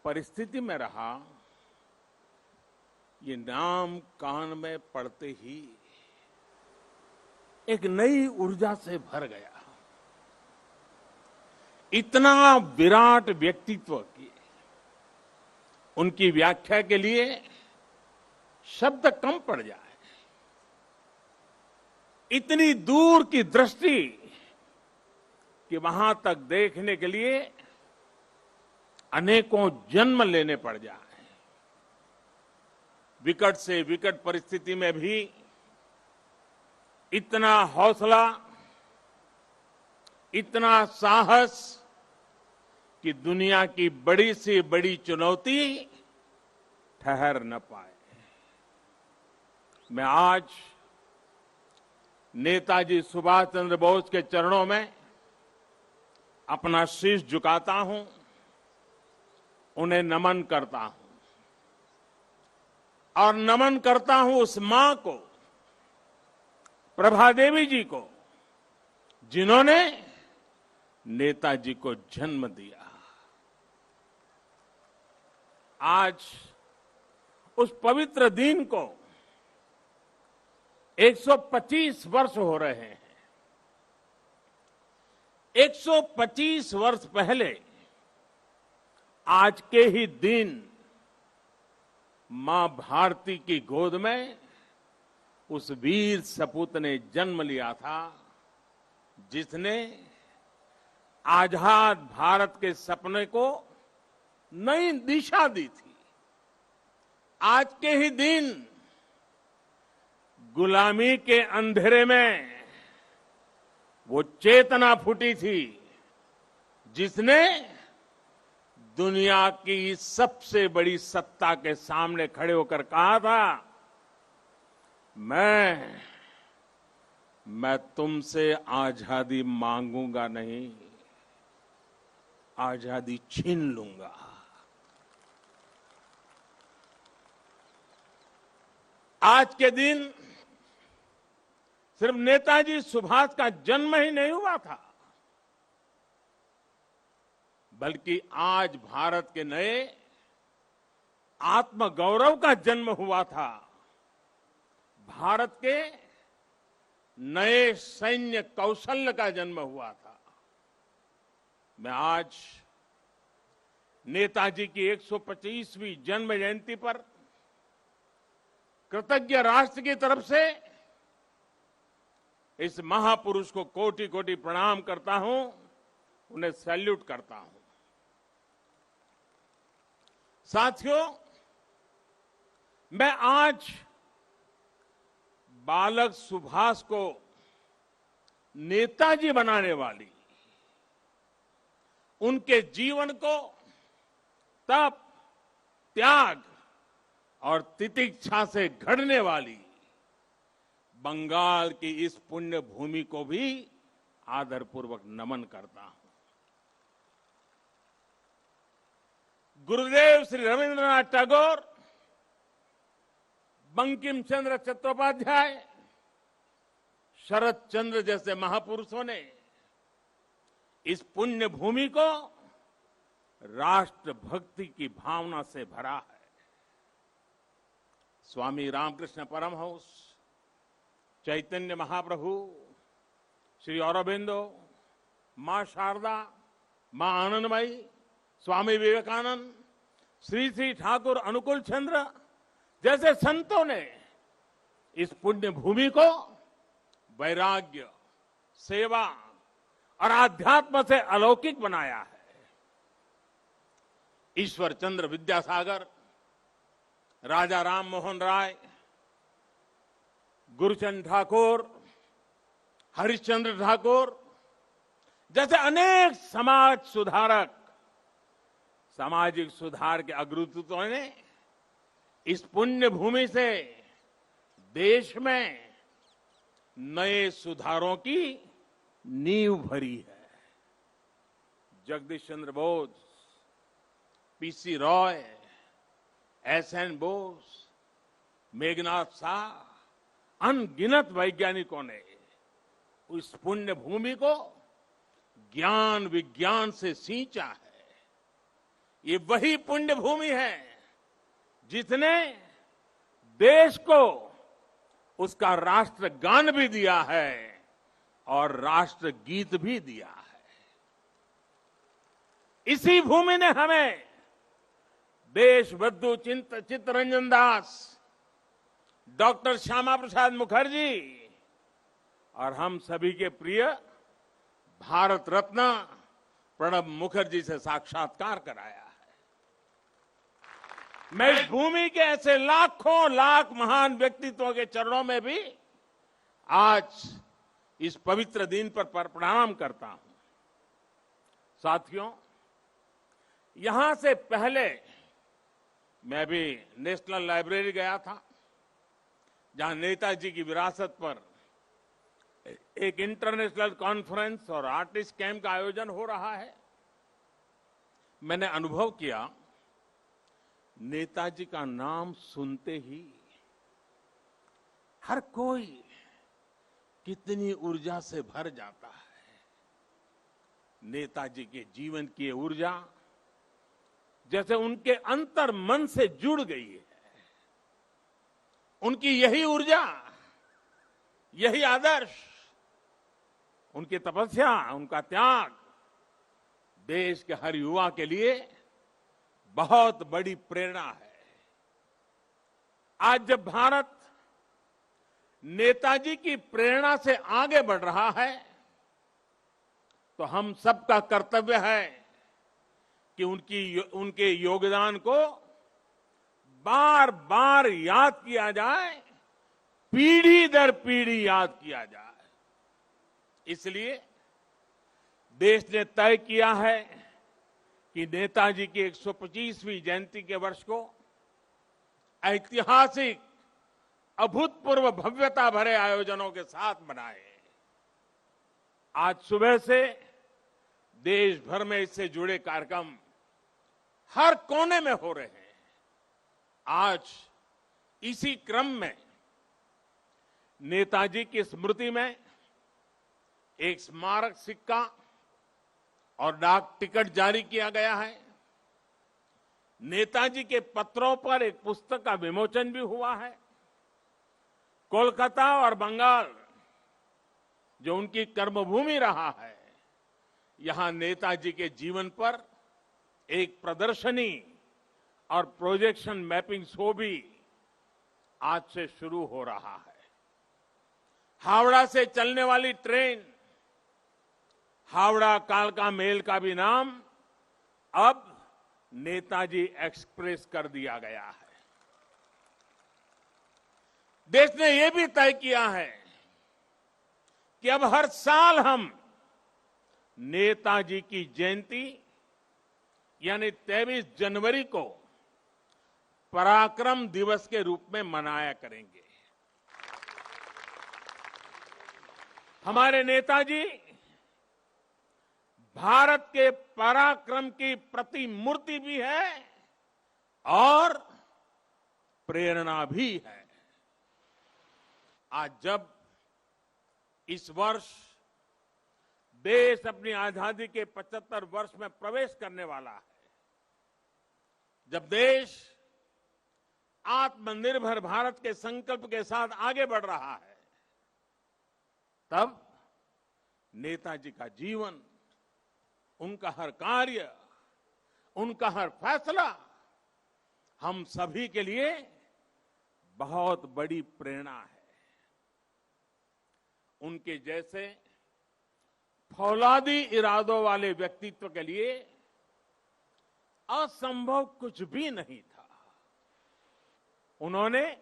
परिस्थिति में रहा, ये नाम कान में पड़ते ही एक नई ऊर्जा से भर गया। इतना विराट व्यक्तित्व की उनकी व्याख्या के लिए शब्द कम पड़ जाए। इतनी दूर की दृष्टि कि वहां तक देखने के लिए अनेकों जन्म लेने पड़ जाए। विकट से विकट परिस्थिति में भी इतना हौसला, इतना साहस कि दुनिया की बड़ी से बड़ी चुनौती ठहर न पाए। मैं आज नेताजी सुभाष चंद्र बोस के चरणों में अपना शीश झुकाता हूं, उन्हें नमन करता हूं और नमन करता हूं उस मां को, प्रभा देवी जी को, जिन्होंने नेताजी को जन्म दिया। आज उस पवित्र दिन को 125 वर्ष हो रहे हैं। 125 वर्ष पहले आज के ही दिन मां भारती की गोद में उस वीर सपूत ने जन्म लिया था, जिसने आजाद भारत के सपने को नई दिशा दी थी। आज के ही दिन गुलामी के अंधेरे में वो चेतना फूटी थी, जिसने दुनिया की सबसे बड़ी सत्ता के सामने खड़े होकर कहा था, मैं तुमसे आजादी मांगूंगा नहीं, आजादी छीन लूंगा। आज के दिन सिर्फ नेताजी सुभाष का जन्म ही नहीं हुआ था, बल्कि आज भारत के नए आत्मगौरव का जन्म हुआ था। भारत के नए सैन्य कौशल्य का जन्म हुआ था। मैं आज नेताजी की 125वीं जन्म जयंती पर कृतज्ञ राष्ट्र की तरफ से इस महापुरुष को कोटि कोटि प्रणाम करता हूं, उन्हें सैल्यूट करता हूं। साथियों, मैं आज बालक सुभाष को नेताजी बनाने वाली, उनके जीवन को तप, त्याग और तितिक्षा से घड़ने वाली बंगाल की इस पुण्य भूमि को भी आदरपूर्वक नमन करता हूं। गुरुदेव श्री रविंद्रनाथ टैगोर, बंकिम चंद्र चट्टोपाध्याय, शरद चंद्र जैसे महापुरुषों ने इस पुण्य भूमि को राष्ट्र भक्ति की भावना से भरा है। स्वामी रामकृष्ण परमहंस, चैतन्य महाप्रभु, श्री अरबिंदो, मां शारदा, मां आनंदमयी, स्वामी विवेकानंद, श्री श्री ठाकुर अनुकूल चंद्र जैसे संतों ने इस पुण्य भूमि को वैराग्य, सेवा और आध्यात्म से अलौकिक बनाया है। ईश्वर चंद्र विद्यासागर, राजा राम मोहन राय, गुरुचंद ठाकुर, हरिश्चंद्र ठाकुर जैसे अनेक समाज सुधारक, सामाजिक सुधार के अग्रदूतों ने इस पुण्य भूमि से देश में नए सुधारों की नींव भरी है। जगदीश चंद्र बोस, पीसी रॉय, एसएन बोस, मेघनाथ शाह, अनगिनत वैज्ञानिकों ने उस पुण्य भूमि को ज्ञान विज्ञान से सींचा है। ये वही पुण्य भूमि है जिसने देश को उसका राष्ट्रगान भी दिया है और राष्ट्रगीत भी दिया है। इसी भूमि ने हमें देशबंधु चित्तरंजन दास, डॉक्टर श्यामा प्रसाद मुखर्जी और हम सभी के प्रिय भारत रत्न प्रणब मुखर्जी से साक्षात्कार कराया है। मैं इस भूमि के ऐसे लाखों लाख महान व्यक्तित्वों के चरणों में भी आज इस पवित्र दिन पर प्रणाम करता हूं। साथियों, यहां से पहले मैं भी नेशनल लाइब्रेरी गया था, जहां नेताजी की विरासत पर एक इंटरनेशनल कॉन्फ्रेंस और आर्टिस्ट कैंप का आयोजन हो रहा है। मैंने अनुभव किया, नेताजी का नाम सुनते ही हर कोई कितनी ऊर्जा से भर जाता है। नेताजी के जीवन की ये ऊर्जा जैसे उनके अंतर मन से जुड़ गई है। उनकी यही ऊर्जा, यही आदर्श, उनकी तपस्या, उनका त्याग देश के हर युवा के लिए बहुत बड़ी प्रेरणा है। आज जब भारत नेताजी की प्रेरणा से आगे बढ़ रहा है, तो हम सबका कर्तव्य है कि उनके योगदान को बार बार याद किया जाए, पीढ़ी दर पीढ़ी याद किया जाए। इसलिए देश ने तय किया है कि नेताजी की 125वीं जयंती के वर्ष को ऐतिहासिक, अभूतपूर्व भव्यता भरे आयोजनों के साथ मनाए। आज सुबह से देश भर में इससे जुड़े कार्यक्रम हर कोने में हो रहे हैं। आज इसी क्रम में नेताजी की स्मृति में एक स्मारक सिक्का और डाक टिकट जारी किया गया है। नेताजी के पत्रों पर एक पुस्तक का विमोचन भी हुआ है। कोलकाता और बंगाल, जो उनकी कर्मभूमि रहा है, यहां नेताजी के जीवन पर एक प्रदर्शनी और प्रोजेक्शन मैपिंग शो भी आज से शुरू हो रहा है। हावड़ा से चलने वाली ट्रेन हावड़ा कालका मेल का भी नाम अब नेताजी एक्सप्रेस कर दिया गया है। देश ने यह भी तय किया है कि अब हर साल हम नेताजी की जयंती यानी 23 जनवरी को पराक्रम दिवस के रूप में मनाया करेंगे। हमारे नेताजी भारत के पराक्रम की प्रतिमूर्ति भी है और प्रेरणा भी है। आज जब इस वर्ष देश अपनी आजादी के 75 वर्ष में प्रवेश करने वाला है, जब देश आत्मनिर्भर भारत के संकल्प के साथ आगे बढ़ रहा है, तब नेताजी का जीवन, उनका हर कार्य, उनका हर फैसला हम सभी के लिए बहुत बड़ी प्रेरणा है। उनके जैसे फौलादी इरादों वाले व्यक्तित्व के लिए असंभव कुछ भी नहीं था। उन्होंने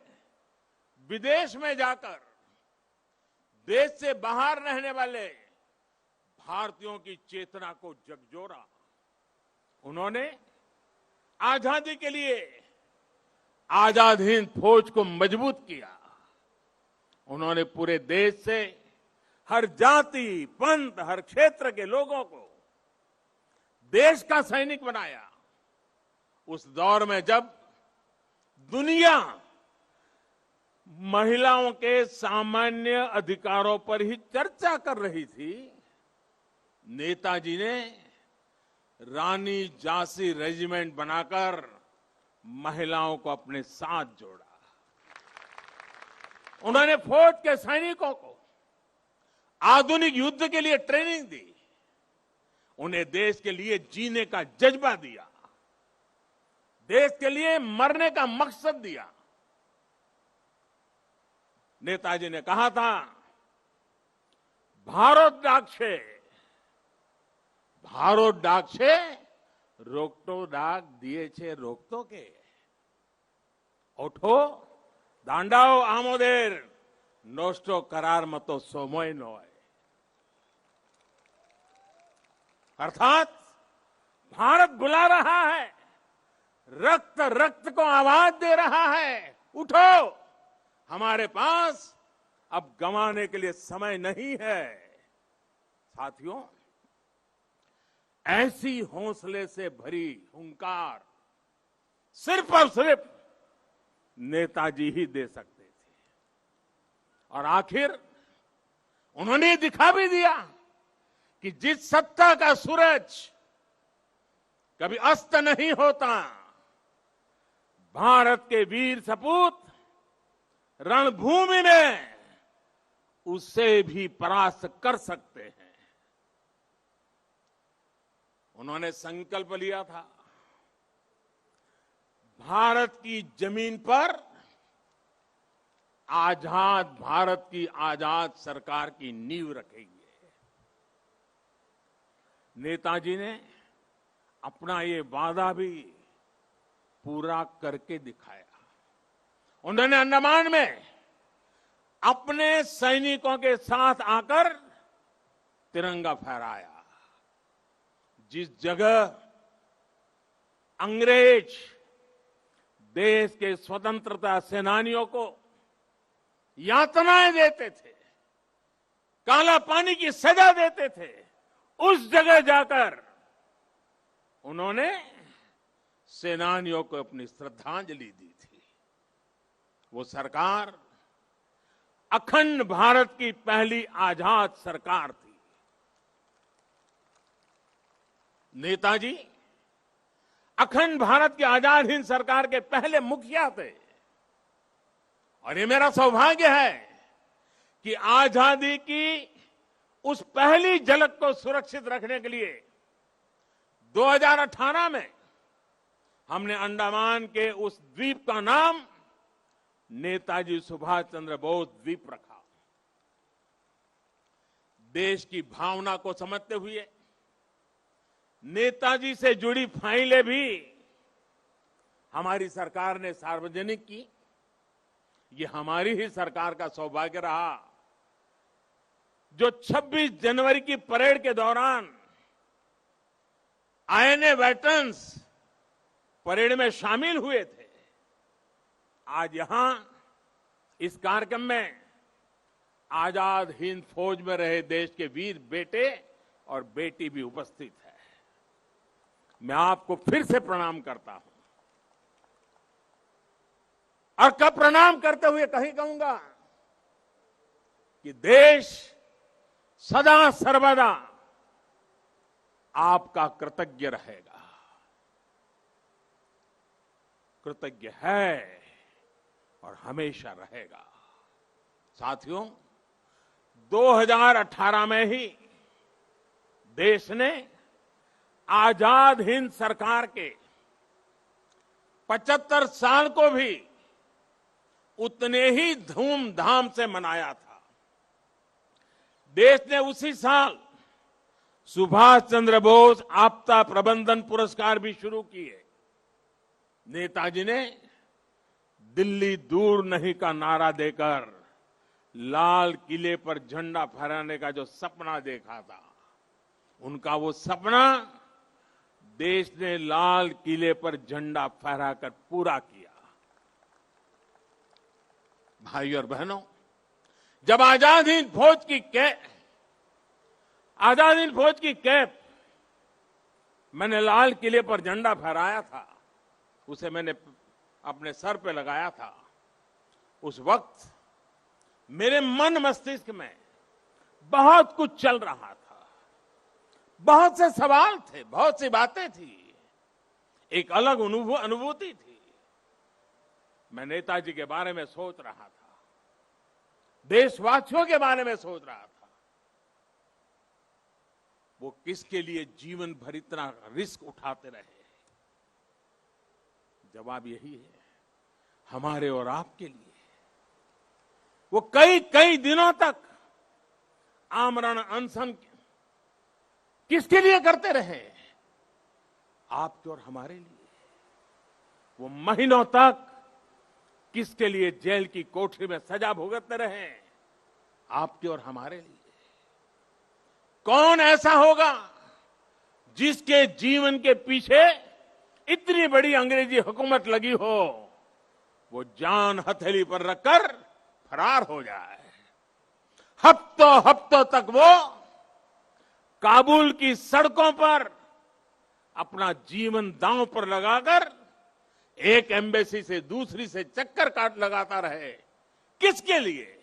विदेश में जाकर देश से बाहर रहने वाले भारतीयों की चेतना को झकझोरा। उन्होंने आजादी के लिए आजाद हिंद फौज को मजबूत किया। उन्होंने पूरे देश से हर जाति, पंथ, हर क्षेत्र के लोगों को देश का सैनिक बनाया। उस दौर में जब दुनिया महिलाओं के सामान्य अधिकारों पर ही चर्चा कर रही थी, नेताजी ने रानी झांसी रेजिमेंट बनाकर महिलाओं को अपने साथ जोड़ा। उन्होंने फौज के सैनिकों को आधुनिक युद्ध के लिए ट्रेनिंग दी। उन्हें देश के लिए जीने का जज्बा दिया, देश के लिए मरने का मकसद दिया। नेताजी ने कहा था, भारत डाक छे रोकटो डाक दिए छे रोकतो के ओठो दांडाओ आमोदेर नोस्टो करार मतो सोमोय नोय। अर्थात भारत बुला रहा है, रक्त रक्त को आवाज दे रहा है, उठो, हमारे पास अब गंवाने के लिए समय नहीं है। साथियों, ऐसी हौसले से भरी हुंकार सिर्फ और सिर्फ नेताजी ही दे सकते थे। और आखिर उन्होंने दिखा भी दिया कि जिस सत्ता का सूरज कभी अस्त नहीं होता, भारत के वीर सपूत रणभूमि में उसे भी परास्त कर सकते हैं। उन्होंने संकल्प लिया था, भारत की जमीन पर आजाद भारत की आजाद सरकार की नींव रखेंगे। नेताजी ने अपना ये वादा भी पूरा करके दिखाया। उन्होंने अंडमान में अपने सैनिकों के साथ आकर तिरंगा फहराया। जिस जगह अंग्रेज देश के स्वतंत्रता सेनानियों को यातनाएं देते थे, काला पानी की सजा देते थे, उस जगह जाकर उन्होंने सेनानियों को अपनी श्रद्धांजलि दी थी। वो सरकार अखंड भारत की पहली आजाद सरकार थी। नेताजी अखंड भारत की आजाद हिंद सरकार के पहले मुखिया थे। और ये मेरा सौभाग्य है कि आजादी की उस पहली झलक को सुरक्षित रखने के लिए 2018 में हमने अंडमान के उस द्वीप का नाम नेताजी सुभाष चंद्र बोस द्वीप रखा। देश की भावना को समझते हुए नेताजी से जुड़ी फाइलें भी हमारी सरकार ने सार्वजनिक की। ये हमारी ही सरकार का सौभाग्य रहा जो 26 जनवरी की परेड के दौरान आईएनए वेटरन्स परेड में शामिल हुए थे। आज यहां इस कार्यक्रम में आजाद हिंद फौज में रहे देश के वीर बेटे और बेटी भी उपस्थित है। मैं आपको फिर से प्रणाम करता हूं और कब प्रणाम करते हुए कहीं कहूंगा कि देश सदा सर्वदा आपका कृतज्ञ रहेगा, कृतज्ञ है और हमेशा रहेगा। साथियों, 2018 में ही देश ने आजाद हिंद सरकार के 75 साल को भी उतने ही धूमधाम से मनाया था। देश ने उसी साल सुभाष चंद्र बोस आपदा प्रबंधन पुरस्कार भी शुरू किए। नेताजी ने दिल्ली दूर नहीं का नारा देकर लाल किले पर झंडा फहराने का जो सपना देखा था, उनका वो सपना देश ने लाल किले पर झंडा फहराकर पूरा किया। भाई और बहनों, जब आजाद हिंद फौज की कैप मैंने लाल किले पर झंडा फहराया था, उसे मैंने अपने सर पे लगाया था, उस वक्त मेरे मन मस्तिष्क में बहुत कुछ चल रहा था, बहुत से सवाल थे, बहुत सी बातें थी, एक अलग अनुभूति थी। मैं नेताजी के बारे में सोच रहा था, देशवासियों के बारे में सोच रहा था, वो किसके लिए जीवन भर इतना रिस्क उठाते रहे। जवाब यही है, हमारे और आपके लिए। वो कई दिनों तक आमरण अनशन किसके लिए करते रहे? आपके और हमारे लिए। वो महीनों तक किसके लिए जेल की कोठरी में सजा भुगतते रहे? आपके और हमारे लिए। कौन ऐसा होगा जिसके जीवन के पीछे इतनी बड़ी अंग्रेजी हुकूमत लगी हो, वो जान हथेली पर रखकर फरार हो जाए। हफ्तों तक वो काबुल की सड़कों पर अपना जीवन दांव पर लगाकर एक एम्बेसी से दूसरी से चक्कर काट लगाता रहे। किसके लिए?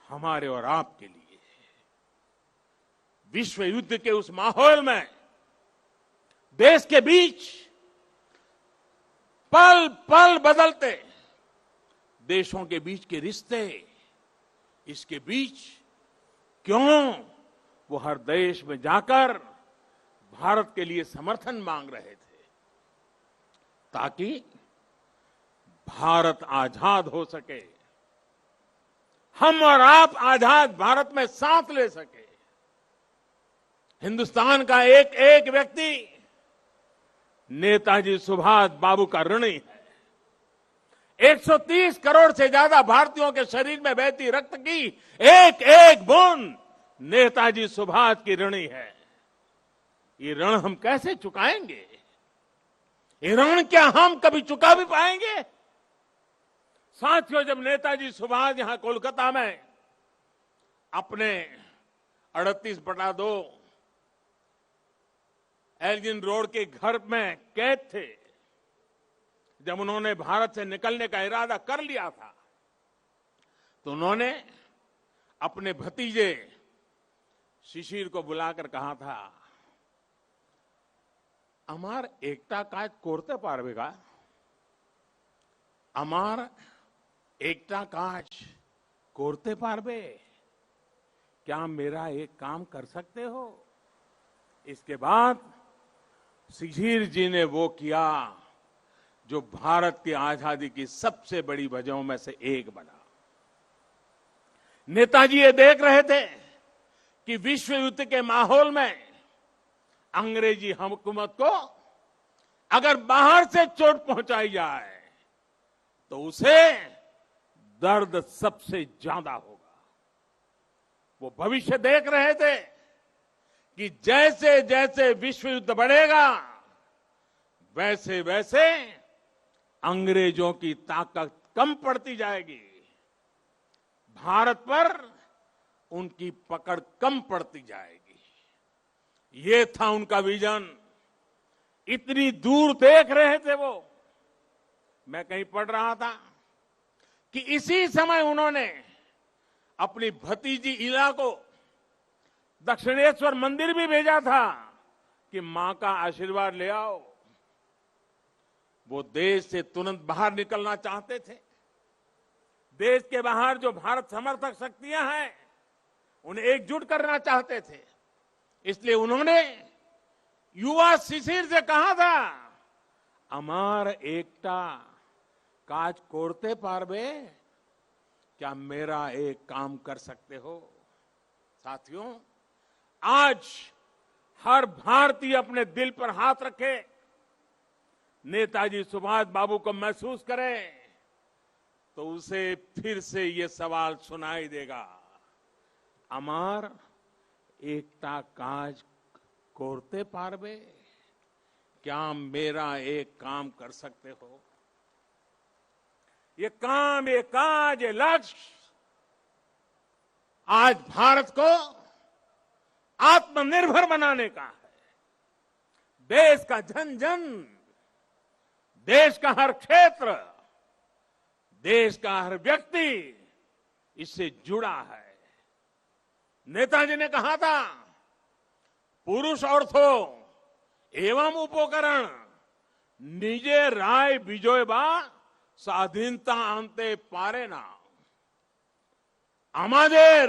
हमारे और आपके लिए। विश्व युद्ध के उस माहौल में देश के बीच पल पल बदलते देशों के बीच के रिश्ते, इसके बीच क्यों वो हर देश में जाकर भारत के लिए समर्थन मांग रहे थे, ताकि भारत आजाद हो सके, हम और आप आजाद भारत में सांस ले सके। हिंदुस्तान का एक एक व्यक्ति नेताजी सुभाष बाबू का ऋणी है। 130 करोड़ से ज्यादा भारतीयों के शरीर में बहती रक्त की एक एक बूंद नेताजी सुभाष की ऋणी है। ये ऋण हम कैसे चुकाएंगे? ये ऋण क्या हम कभी चुका भी पाएंगे? साथियों, जब नेताजी सुभाष यहां कोलकाता में अपने 38/2 एल्गिन रोड के घर में कैद थे, जब उन्होंने भारत से निकलने का इरादा कर लिया था, तो उन्होंने अपने भतीजे शिशिर को बुलाकर कहा था, अमार एकता काज कोरते पारबेगा, अमार एकता काज कोरते पारबे, क्या मेरा एक काम कर सकते हो? इसके बाद शिशिर जी ने वो किया जो भारत की आजादी की सबसे बड़ी वजहों में से एक बना। नेताजी ये देख रहे थे कि विश्व युद्ध के माहौल में अंग्रेजी हुकूमत को अगर बाहर से चोट पहुंचाई जाए तो उसे दर्द सबसे ज्यादा होगा। वो भविष्य देख रहे थे कि जैसे जैसे विश्व युद्ध बढ़ेगा, वैसे वैसे अंग्रेजों की ताकत कम पड़ती जाएगी, भारत पर उनकी पकड़ कम पड़ती जाएगी। ये था उनका विजन। इतनी दूर देख रहे थे वो। मैं कहीं पढ़ रहा था कि इसी समय उन्होंने अपनी भतीजी इला को दक्षिणेश्वर मंदिर भी भेजा था कि मां का आशीर्वाद ले आओ। वो देश से तुरंत बाहर निकलना चाहते थे। देश के बाहर जो भारत समर्थक शक्तियां हैं, उन्हें एकजुट करना चाहते थे। इसलिए उन्होंने युवा शिशिर से कहा था, अमार एकता काज कोरते पारबे, क्या मेरा एक काम कर सकते हो? साथियों, आज हर भारतीय अपने दिल पर हाथ रखे, नेताजी सुभाष बाबू को महसूस करे तो उसे फिर से ये सवाल सुनाई देगा, अमर एकता काज कोरते पारबे, क्या मेरा एक काम कर सकते हो? ये काम, ये काज, ये लक्ष्य आज भारत को आत्मनिर्भर बनाने का है। देश का जन जन, देश का हर क्षेत्र, देश का हर व्यक्ति इससे जुड़ा है। नेताजी ने कहा था, पुरुष अर्थो एवं उपकरण निजे राय विजयबा স্বাধীনতা আনতে পারে না। আমাদের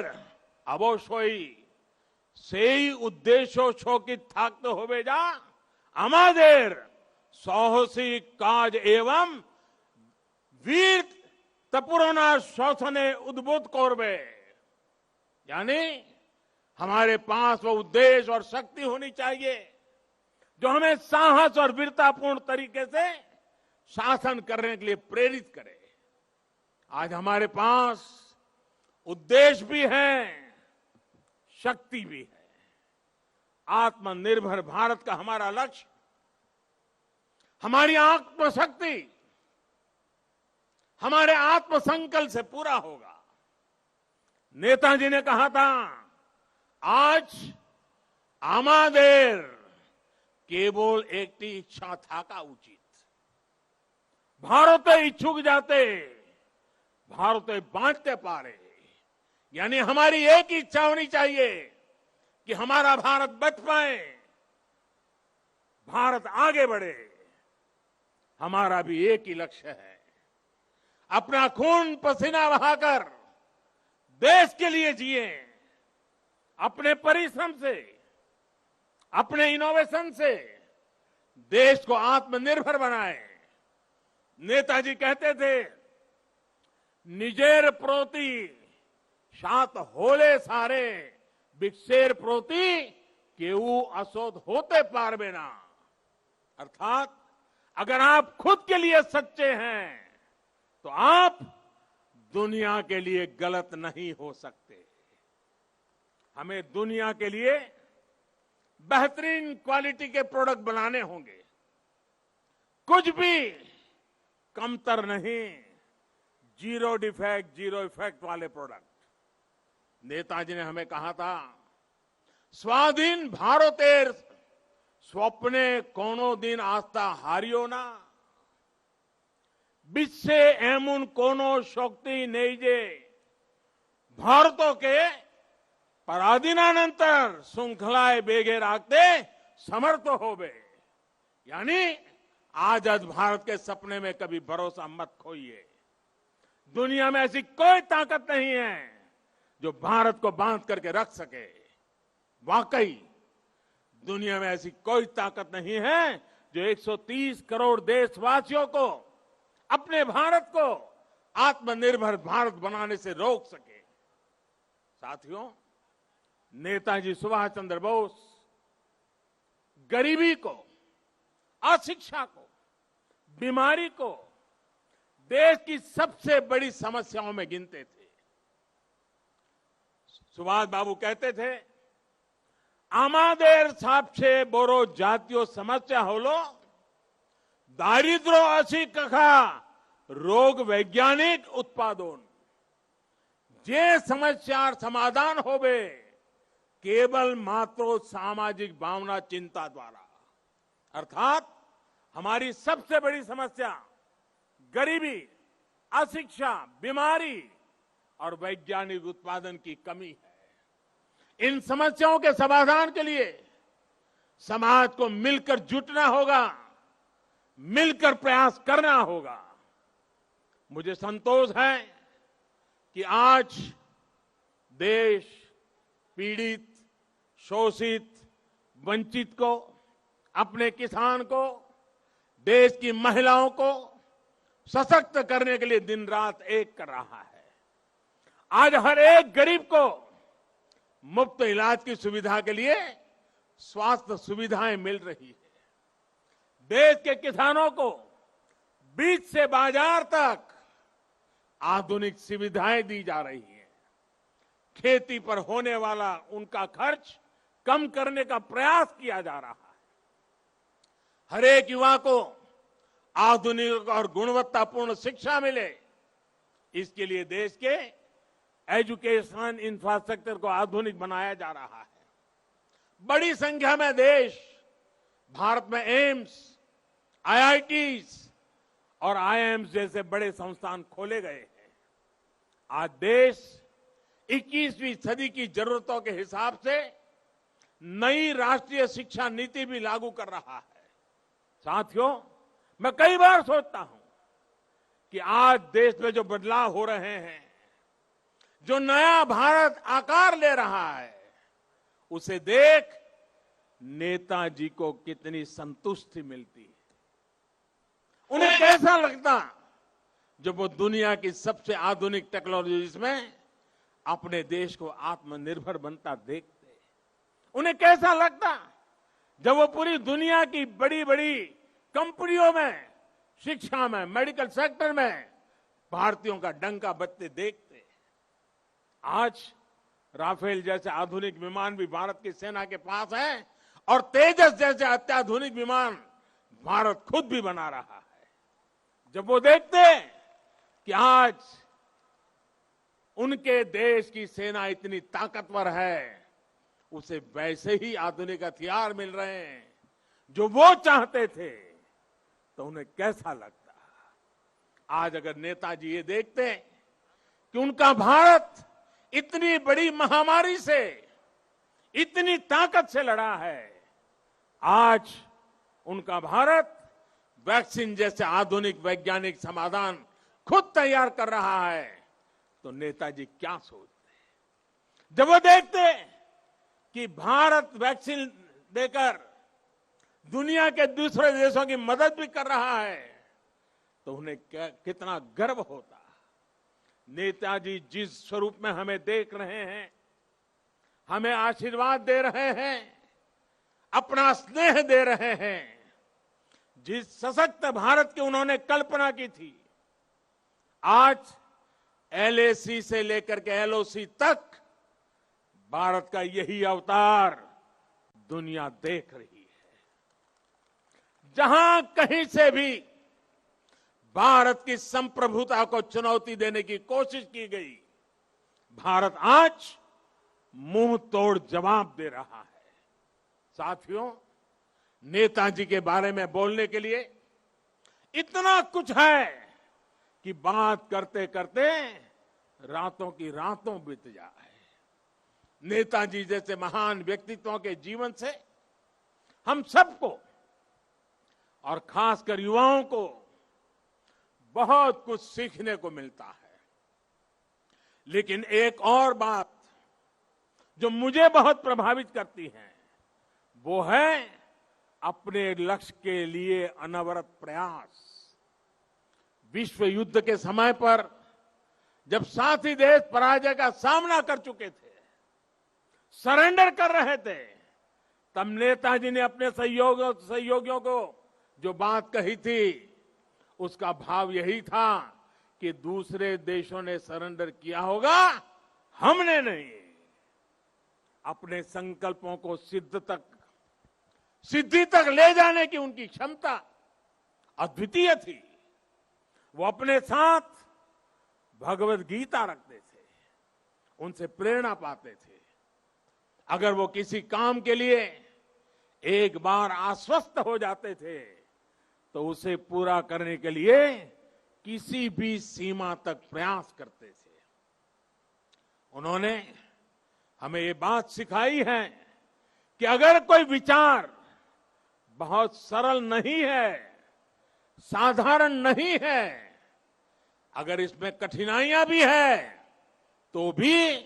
অবশ্যই সেই উদ্দেশ্য শোকিত থাকতে হবে যা আমাদের সাহসিক কাজ এবং वीरतापूर्ण शासने उद्बुद्ध करबे, यानी हमारे पास वो उद्देश्य और शक्ति होनी चाहिए जो हमें साहस और वीरतापूर्ण तरीके से शासन करने के लिए प्रेरित करे। आज हमारे पास उद्देश्य भी है, शक्ति भी है। आत्मनिर्भर भारत का हमारा लक्ष्य, हमारी आत्मशक्ति हमारे आत्मसंकल्प से पूरा होगा। नेताजी ने कहा था, आज আমাদের কেবল একটি ইচ্ছা থাকা উচিত। ভারতে इच्छुक जाते भारते बांटते पारे, यानी हमारी एक इच्छा होनी चाहिए कि हमारा भारत बच पाए, भारत आगे बढ़े। हमारा भी एक ही लक्ष्य है, अपना खून पसीना बहाकर देश के लिए जिए, अपने परिश्रम से, अपने इनोवेशन से देश को आत्मनिर्भर बनाए। नेताजी कहते थे, निजेर प्रोति सात होले सारे बिक्सेर प्रोति केऊ असोद होते पारबे ना। अर्थात अगर आप खुद के लिए सच्चे हैं तो आप दुनिया के लिए गलत नहीं हो सकते। हमें दुनिया के लिए बेहतरीन क्वालिटी के प्रोडक्ट बनाने होंगे, कुछ भी कमतर नहीं, जीरो डिफेक्ट जीरो इफेक्ट वाले प्रोडक्ट। नेताजी ने हमें कहा था, स्वाधीन भारतेर स्वप्ने कोनो दिन आस्था हारियो ना, বিশ্বে এমন কোন শক্তি নেই যে ভারতকে पराधीनानंतर श्रृंखलाएं बेगे रखते समर्थ होवे। यानी आजाद भारत के सपने में कभी भरोसा मत खोइए। दुनिया में ऐसी कोई ताकत नहीं है जो भारत को बांध करके रख सके। वाकई दुनिया में ऐसी कोई ताकत नहीं है जो 130 करोड़ देशवासियों को, अपने भारत को आत्मनिर्भर भारत बनाने से रोक सके। साथियों, नेताजी सुभाष चंद्र बोस गरीबी को, अशिक्षा को, बीमारी को देश की सबसे बड़ी समस्याओं में गिनते थे। सुभाष बाबू कहते थे, আমাদের সবচেয়ে বড় জাতীয় সমস্যা হলো দারিদ্র অশিক্ষা রোগ বৈজ্ঞানিক উৎপাদন। যে সমস্যার সমাধান হবে केवल मात्र सामाजिक भावना चिंता द्वारा। अर्थात हमारी सबसे बड़ी समस्या गरीबी, अशिक्षा, बीमारी और वैज्ञानिक उत्पादन की कमी है। इन समस्याओं के समाधान के लिए समाज को मिलकर जुटना होगा, मिलकर प्रयास करना होगा। मुझे संतोष है कि आज देश पीड़ित, शोषित, वंचित को, अपने किसान को, देश की महिलाओं को सशक्त करने के लिए दिन रात एक कर रहा है। आज हर एक गरीब को मुफ्त इलाज की सुविधा के लिए स्वास्थ्य सुविधाएं मिल रही है। देश के किसानों को बीज से बाजार तक आधुनिक सुविधाएं दी जा रही हैं। खेती पर होने वाला उनका खर्च कम करने का प्रयास किया जा रहा है। हर एक युवा को आधुनिक और गुणवत्तापूर्ण शिक्षा मिले, इसके लिए देश के एजुकेशन इंफ्रास्ट्रक्चर को आधुनिक बनाया जा रहा है। बड़ी संख्या में देश भारत में एम्स, आईआईटीज और आईआईएम्स जैसे बड़े संस्थान खोले गए हैं। आज देश 21वीं सदी की जरूरतों के हिसाब से नई राष्ट्रीय शिक्षा नीति भी लागू कर रहा है। साथियों, मैं कई बार सोचता हूं कि आज देश में जो बदलाव हो रहे हैं, जो नया भारत आकार ले रहा है, उसे देख नेताजी को कितनी संतुष्टि मिलती है। उन्हें कैसा लगता जब वो दुनिया की सबसे आधुनिक टेक्नोलॉजी में अपने देश को आत्मनिर्भर बनता देखते। उन्हें कैसा लगता जब वो पूरी दुनिया की बड़ी बड़ी कंपनियों में, शिक्षा में, मेडिकल सेक्टर में भारतीयों का डंका बजते देखते। आज राफेल जैसे आधुनिक विमान भी भारत की सेना के पास है और तेजस जैसे अत्याधुनिक विमान भारत खुद भी बना रहा है। जब वो देखते कि आज उनके देश की सेना इतनी ताकतवर है, उसे वैसे ही आधुनिक हथियार मिल रहे हैं जो वो चाहते थे, तो उन्हें कैसा लगता। आज अगर नेताजी ये देखते कि उनका भारत इतनी बड़ी महामारी से, इतनी ताकत से लड़ा है, आज उनका भारत वैक्सीन जैसे आधुनिक वैज्ञानिक समाधान खुद तैयार कर रहा है, तो नेताजी क्या सोचते। जब वो देखते कि भारत वैक्सीन देकर दुनिया के दूसरे देशों की मदद भी कर रहा है, तो उन्हें कितना गर्व होता। नेताजी जिस स्वरूप में हमें देख रहे हैं, हमें आशीर्वाद दे रहे हैं, अपना स्नेह दे रहे हैं, जिस सशक्त भारत की उन्होंने कल्पना की थी, आज एलएसी से लेकर के एलओसी तक भारत का यही अवतार दुनिया देख रही है। जहां कहीं से भी भारत की संप्रभुता को चुनौती देने की कोशिश की गई, भारत आज मुंह तोड़ जवाब दे रहा है। साथियों, नेताजी के बारे में बोलने के लिए इतना कुछ है कि बात करते करते रातों की रातों बीत जाए। नेताजी जैसे महान व्यक्तित्वों के जीवन से हम सबको और खासकर युवाओं को बहुत कुछ सीखने को मिलता है। लेकिन एक और बात जो मुझे बहुत प्रभावित करती है, वो है अपने लक्ष्य के लिए अनवरत प्रयास। विश्व युद्ध के समय पर जब साथी देश पराजय का सामना कर चुके थे, सरेंडर कर रहे थे, तब नेताजी ने अपने सहयोगियों को जो बात कही थी, उसका भाव यही था कि दूसरे देशों ने सरेंडर किया होगा, हमने नहीं। अपने संकल्पों को सिद्धि तक ले जाने की उनकी क्षमता अद्वितीय थी। वो अपने साथ भगवत गीता रखते थे, उनसे प्रेरणा पाते थे। अगर वो किसी काम के लिए एक बार आश्वस्त हो जाते थे, तो उसे पूरा करने के लिए किसी भी सीमा तक प्रयास करते थे। उन्होंने हमें ये बात सिखाई है कि अगर कोई विचार बहुत सरल नहीं है, साधारण नहीं है, अगर इसमें कठिनाइयां भी है, तो भी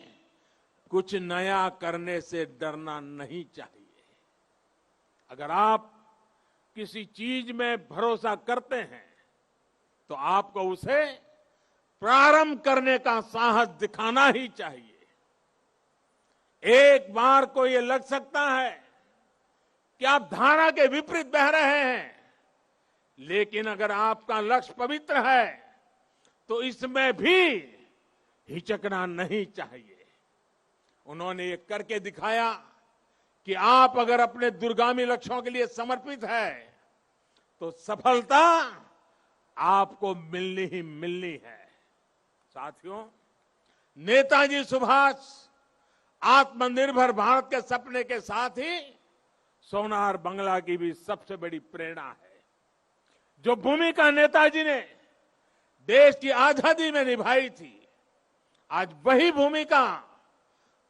कुछ नया करने से डरना नहीं चाहिए। अगर आप किसी चीज में भरोसा करते हैं, तो आपको उसे प्रारंभ करने का साहस दिखाना ही चाहिए। एक बार को ये लग सकता है कि आप धारा के विपरीत बह रहे हैं, लेकिन अगर आपका लक्ष्य पवित्र है तो इसमें भी हिचकना नहीं चाहिए। उन्होंने ये करके दिखाया कि आप अगर अपने दूरगामी लक्ष्यों के लिए समर्पित है तो सफलता आपको मिलनी ही मिलनी है। साथियों, नेताजी सुभाष आत्मनिर्भर भारत के सपने के साथ ही सोनार बांग्ला की भी सबसे बड़ी प्रेरणा है। जो भूमिका नेताजी ने देश की आजादी में निभाई थी, आज वही भूमिका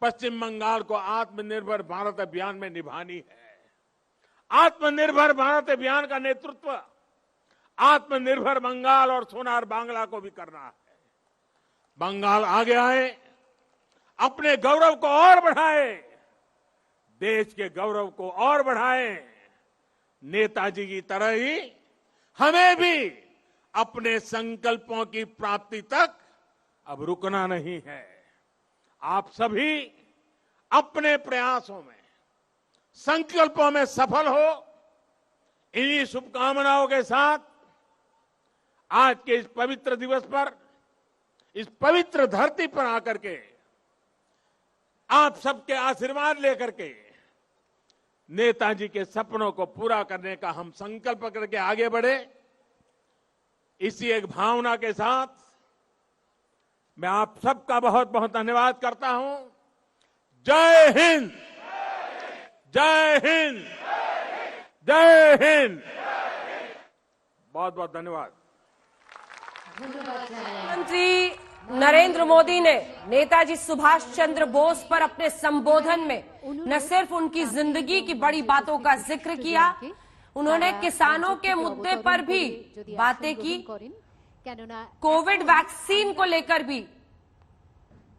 पश्चिम बंगाल को आत्मनिर्भर भारत अभियान में निभानी है। आत्मनिर्भर भारत अभियान का नेतृत्व आत्मनिर्भर बंगाल और सोनार बांग्ला को भी करना है। बंगाल आगे आए, अपने गौरव को और बढ़ाए, देश के गौरव को और बढ़ाए। नेताजी की तरह ही हमें भी अपने संकल्पों की प्राप्ति तक अब रुकना नहीं है। आप सभी अपने प्रयासों में, संकल्पों में सफल हो। इन्हीं शुभकामनाओं के साथ आज के इस पवित्र दिवस पर, इस पवित्र धरती पर आकर के आप सबके आशीर्वाद लेकर के नेताजी के सपनों को पूरा करने का हम संकल्प करके आगे बढ़े। इसी एक भावना के साथ मैं आप सबका बहुत बहुत धन्यवाद करता हूं। जय हिंद, जय हिंद, जय हिंद। बहुत बहुत धन्यवाद। प्रधानमंत्री नरेंद्र मोदी ने नेताजी सुभाष चंद्र बोस पर अपने संबोधन में न सिर्फ उनकी जिंदगी की बड़ी बातों का जिक्र किया, उन्होंने किसानों के मुद्दे पर भी बातें की। कोविड वैक्सीन को लेकर भी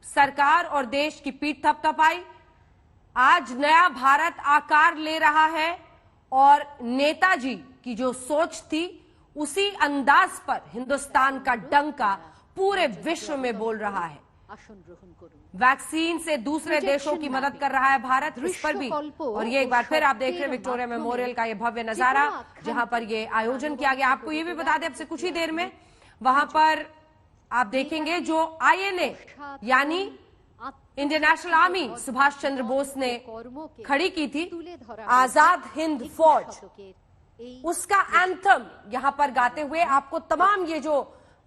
सरकार और देश की पीठ थपथपाई। आज नया भारत आकार ले रहा है और नेताजी की जो सोच थी उसी अंदाज पर हिंदुस्तान का डंका पूरे विश्व में बोल रहा है। वैक्सीन से दूसरे देशों की मदद कर रहा है भारत, इस पर भी। और ये एक बार फिर आप देख रहे हैं विक्टोरिया मेमोरियल का ये भव्य नजारा जहां पर ये आयोजन किया गया। आपको ये भी बता दें, अब से कुछ ही देर में वहां पर आप देखेंगे जो INA यानी Indian national army Subhash Chandra Bose ने खड़ी की थी, आजाद हिंद फौज, उसका एंथम यहां पर गाते हुए आपको तमाम ये जो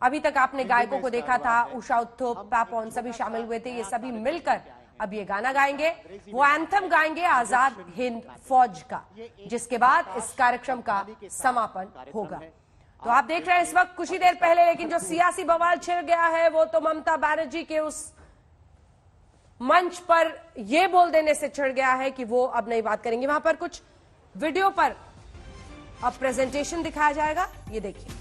अभी तक आपने गायकों को देखा था, उषा उत्थुप, पापॉन सभी शामिल हुए थे, ये सभी मिलकर अब ये गाना गाएंगे। वो एंथम गाएंगे आजाद हिंद फौज का, जिसके बाद इस कार्यक्रम का समापन होगा। तो आप देख रहे हैं इस वक्त कुछ ही देर पहले लेकिन जो सियासी बवाल छिड़ गया है वो तो ममता बनर्जी के उस मंच पर ये बोल देने से छिड़ गया है कि वो अब नहीं बात करेंगे। वहां पर कुछ वीडियो पर अब प्रेजेंटेशन दिखाया जाएगा, ये देखिए।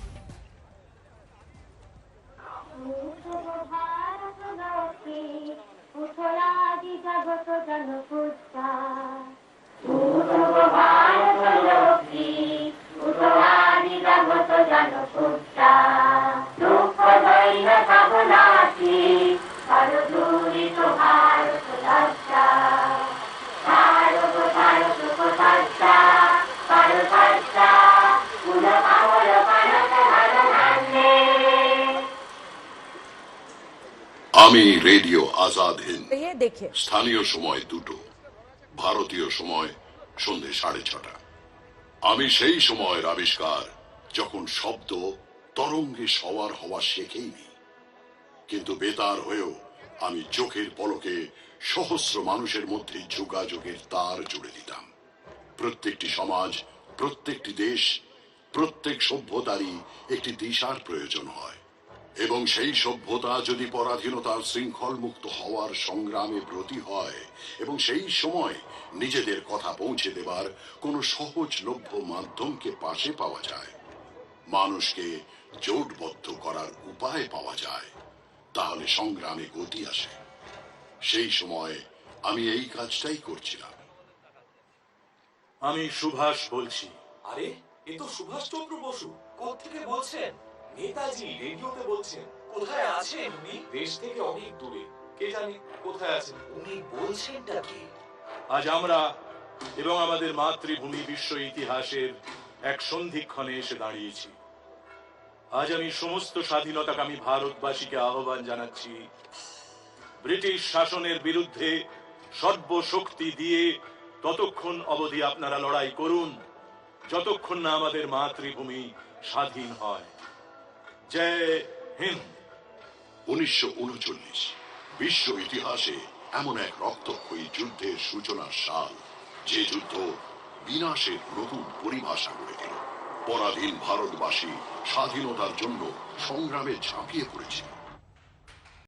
আমি রেডিও আজাদ হিন্দ। ये देखिए, স্থানীয় সময় 2টো, ভারতীয় সময় সন্ধ্যে 6:30। আমি সেই সময়ের আবিষ্কার যখন শব্দ তরঙ্গে সওয়ার হওয়া শেখেইনি, কিন্তু বেতার হয়েও আমি চোখের পলকে সহস্র মানুষের মধ্যে যোগাযোগের তার জুড়ে দিতাম। প্রত্যেকটি সমাজ, প্রত্যেকটি দেশ, প্রত্যেক সভ্যতারই একটি দিশার প্রয়োজন হয়, এবং সেই সভ্যতা যদি পরাধীনতার শৃঙ্খল মুক্ত হওয়ার সংগ্রামে ব্রতী হয় এবং সেই সময় নিজেদের কথা পৌঁছে দেবার কোনো সহজলভ্য মাধ্যমকে পাশে পাওয়া যায়, মানুষকে জোটবদ্ধ করার উপায় পাওয়া যায়, তাহলে সংগ্রামে গতি আসে। সেই সময় আমি এই কাজটাই করছিলাম। আমি সুভাষ বলছি। আরে এ তো সুভাষচন্দ্র বসু। কোত্থেকে বলছেন? নেতাজি রেডিওতে বলছেন। কোথায় আছেন উনি? দেশ থেকে অনেক দূরে। কে জানে কোথায় আছেন? উনি বলছেনটা কি? আজ আমরা এবং আমাদের মাতৃভূমি বিশ্ব ইতিহাসের এক সন্ধিক্ষণে এসে দাঁড়িয়েছি। আজ আমি সমস্ত স্বাধীনতাকামী ভারতবাসীকে আহ্বান জানাচ্ছি, ব্রিটিশ শাসনের বিরুদ্ধে সর্বশক্তি দিয়ে ততক্ষণ অবধি আপনারা লড়াই করুন যতক্ষণ না আমাদের মাতৃভূমি স্বাধীন হয়। জয় হিন্দ। 1939 বিশ্ব ইতিহাসে এমন এক রক্তক্ষয়ী যুদ্ধের সূচনার সাল, যে যুদ্ধ বিনাশের নতুন পরিভাষা গড়ে দিল। পরাধীন ভারতবাসী স্বাধীনতার জন্য সংগ্রামে ঝাঁপিয়ে পড়েছিল।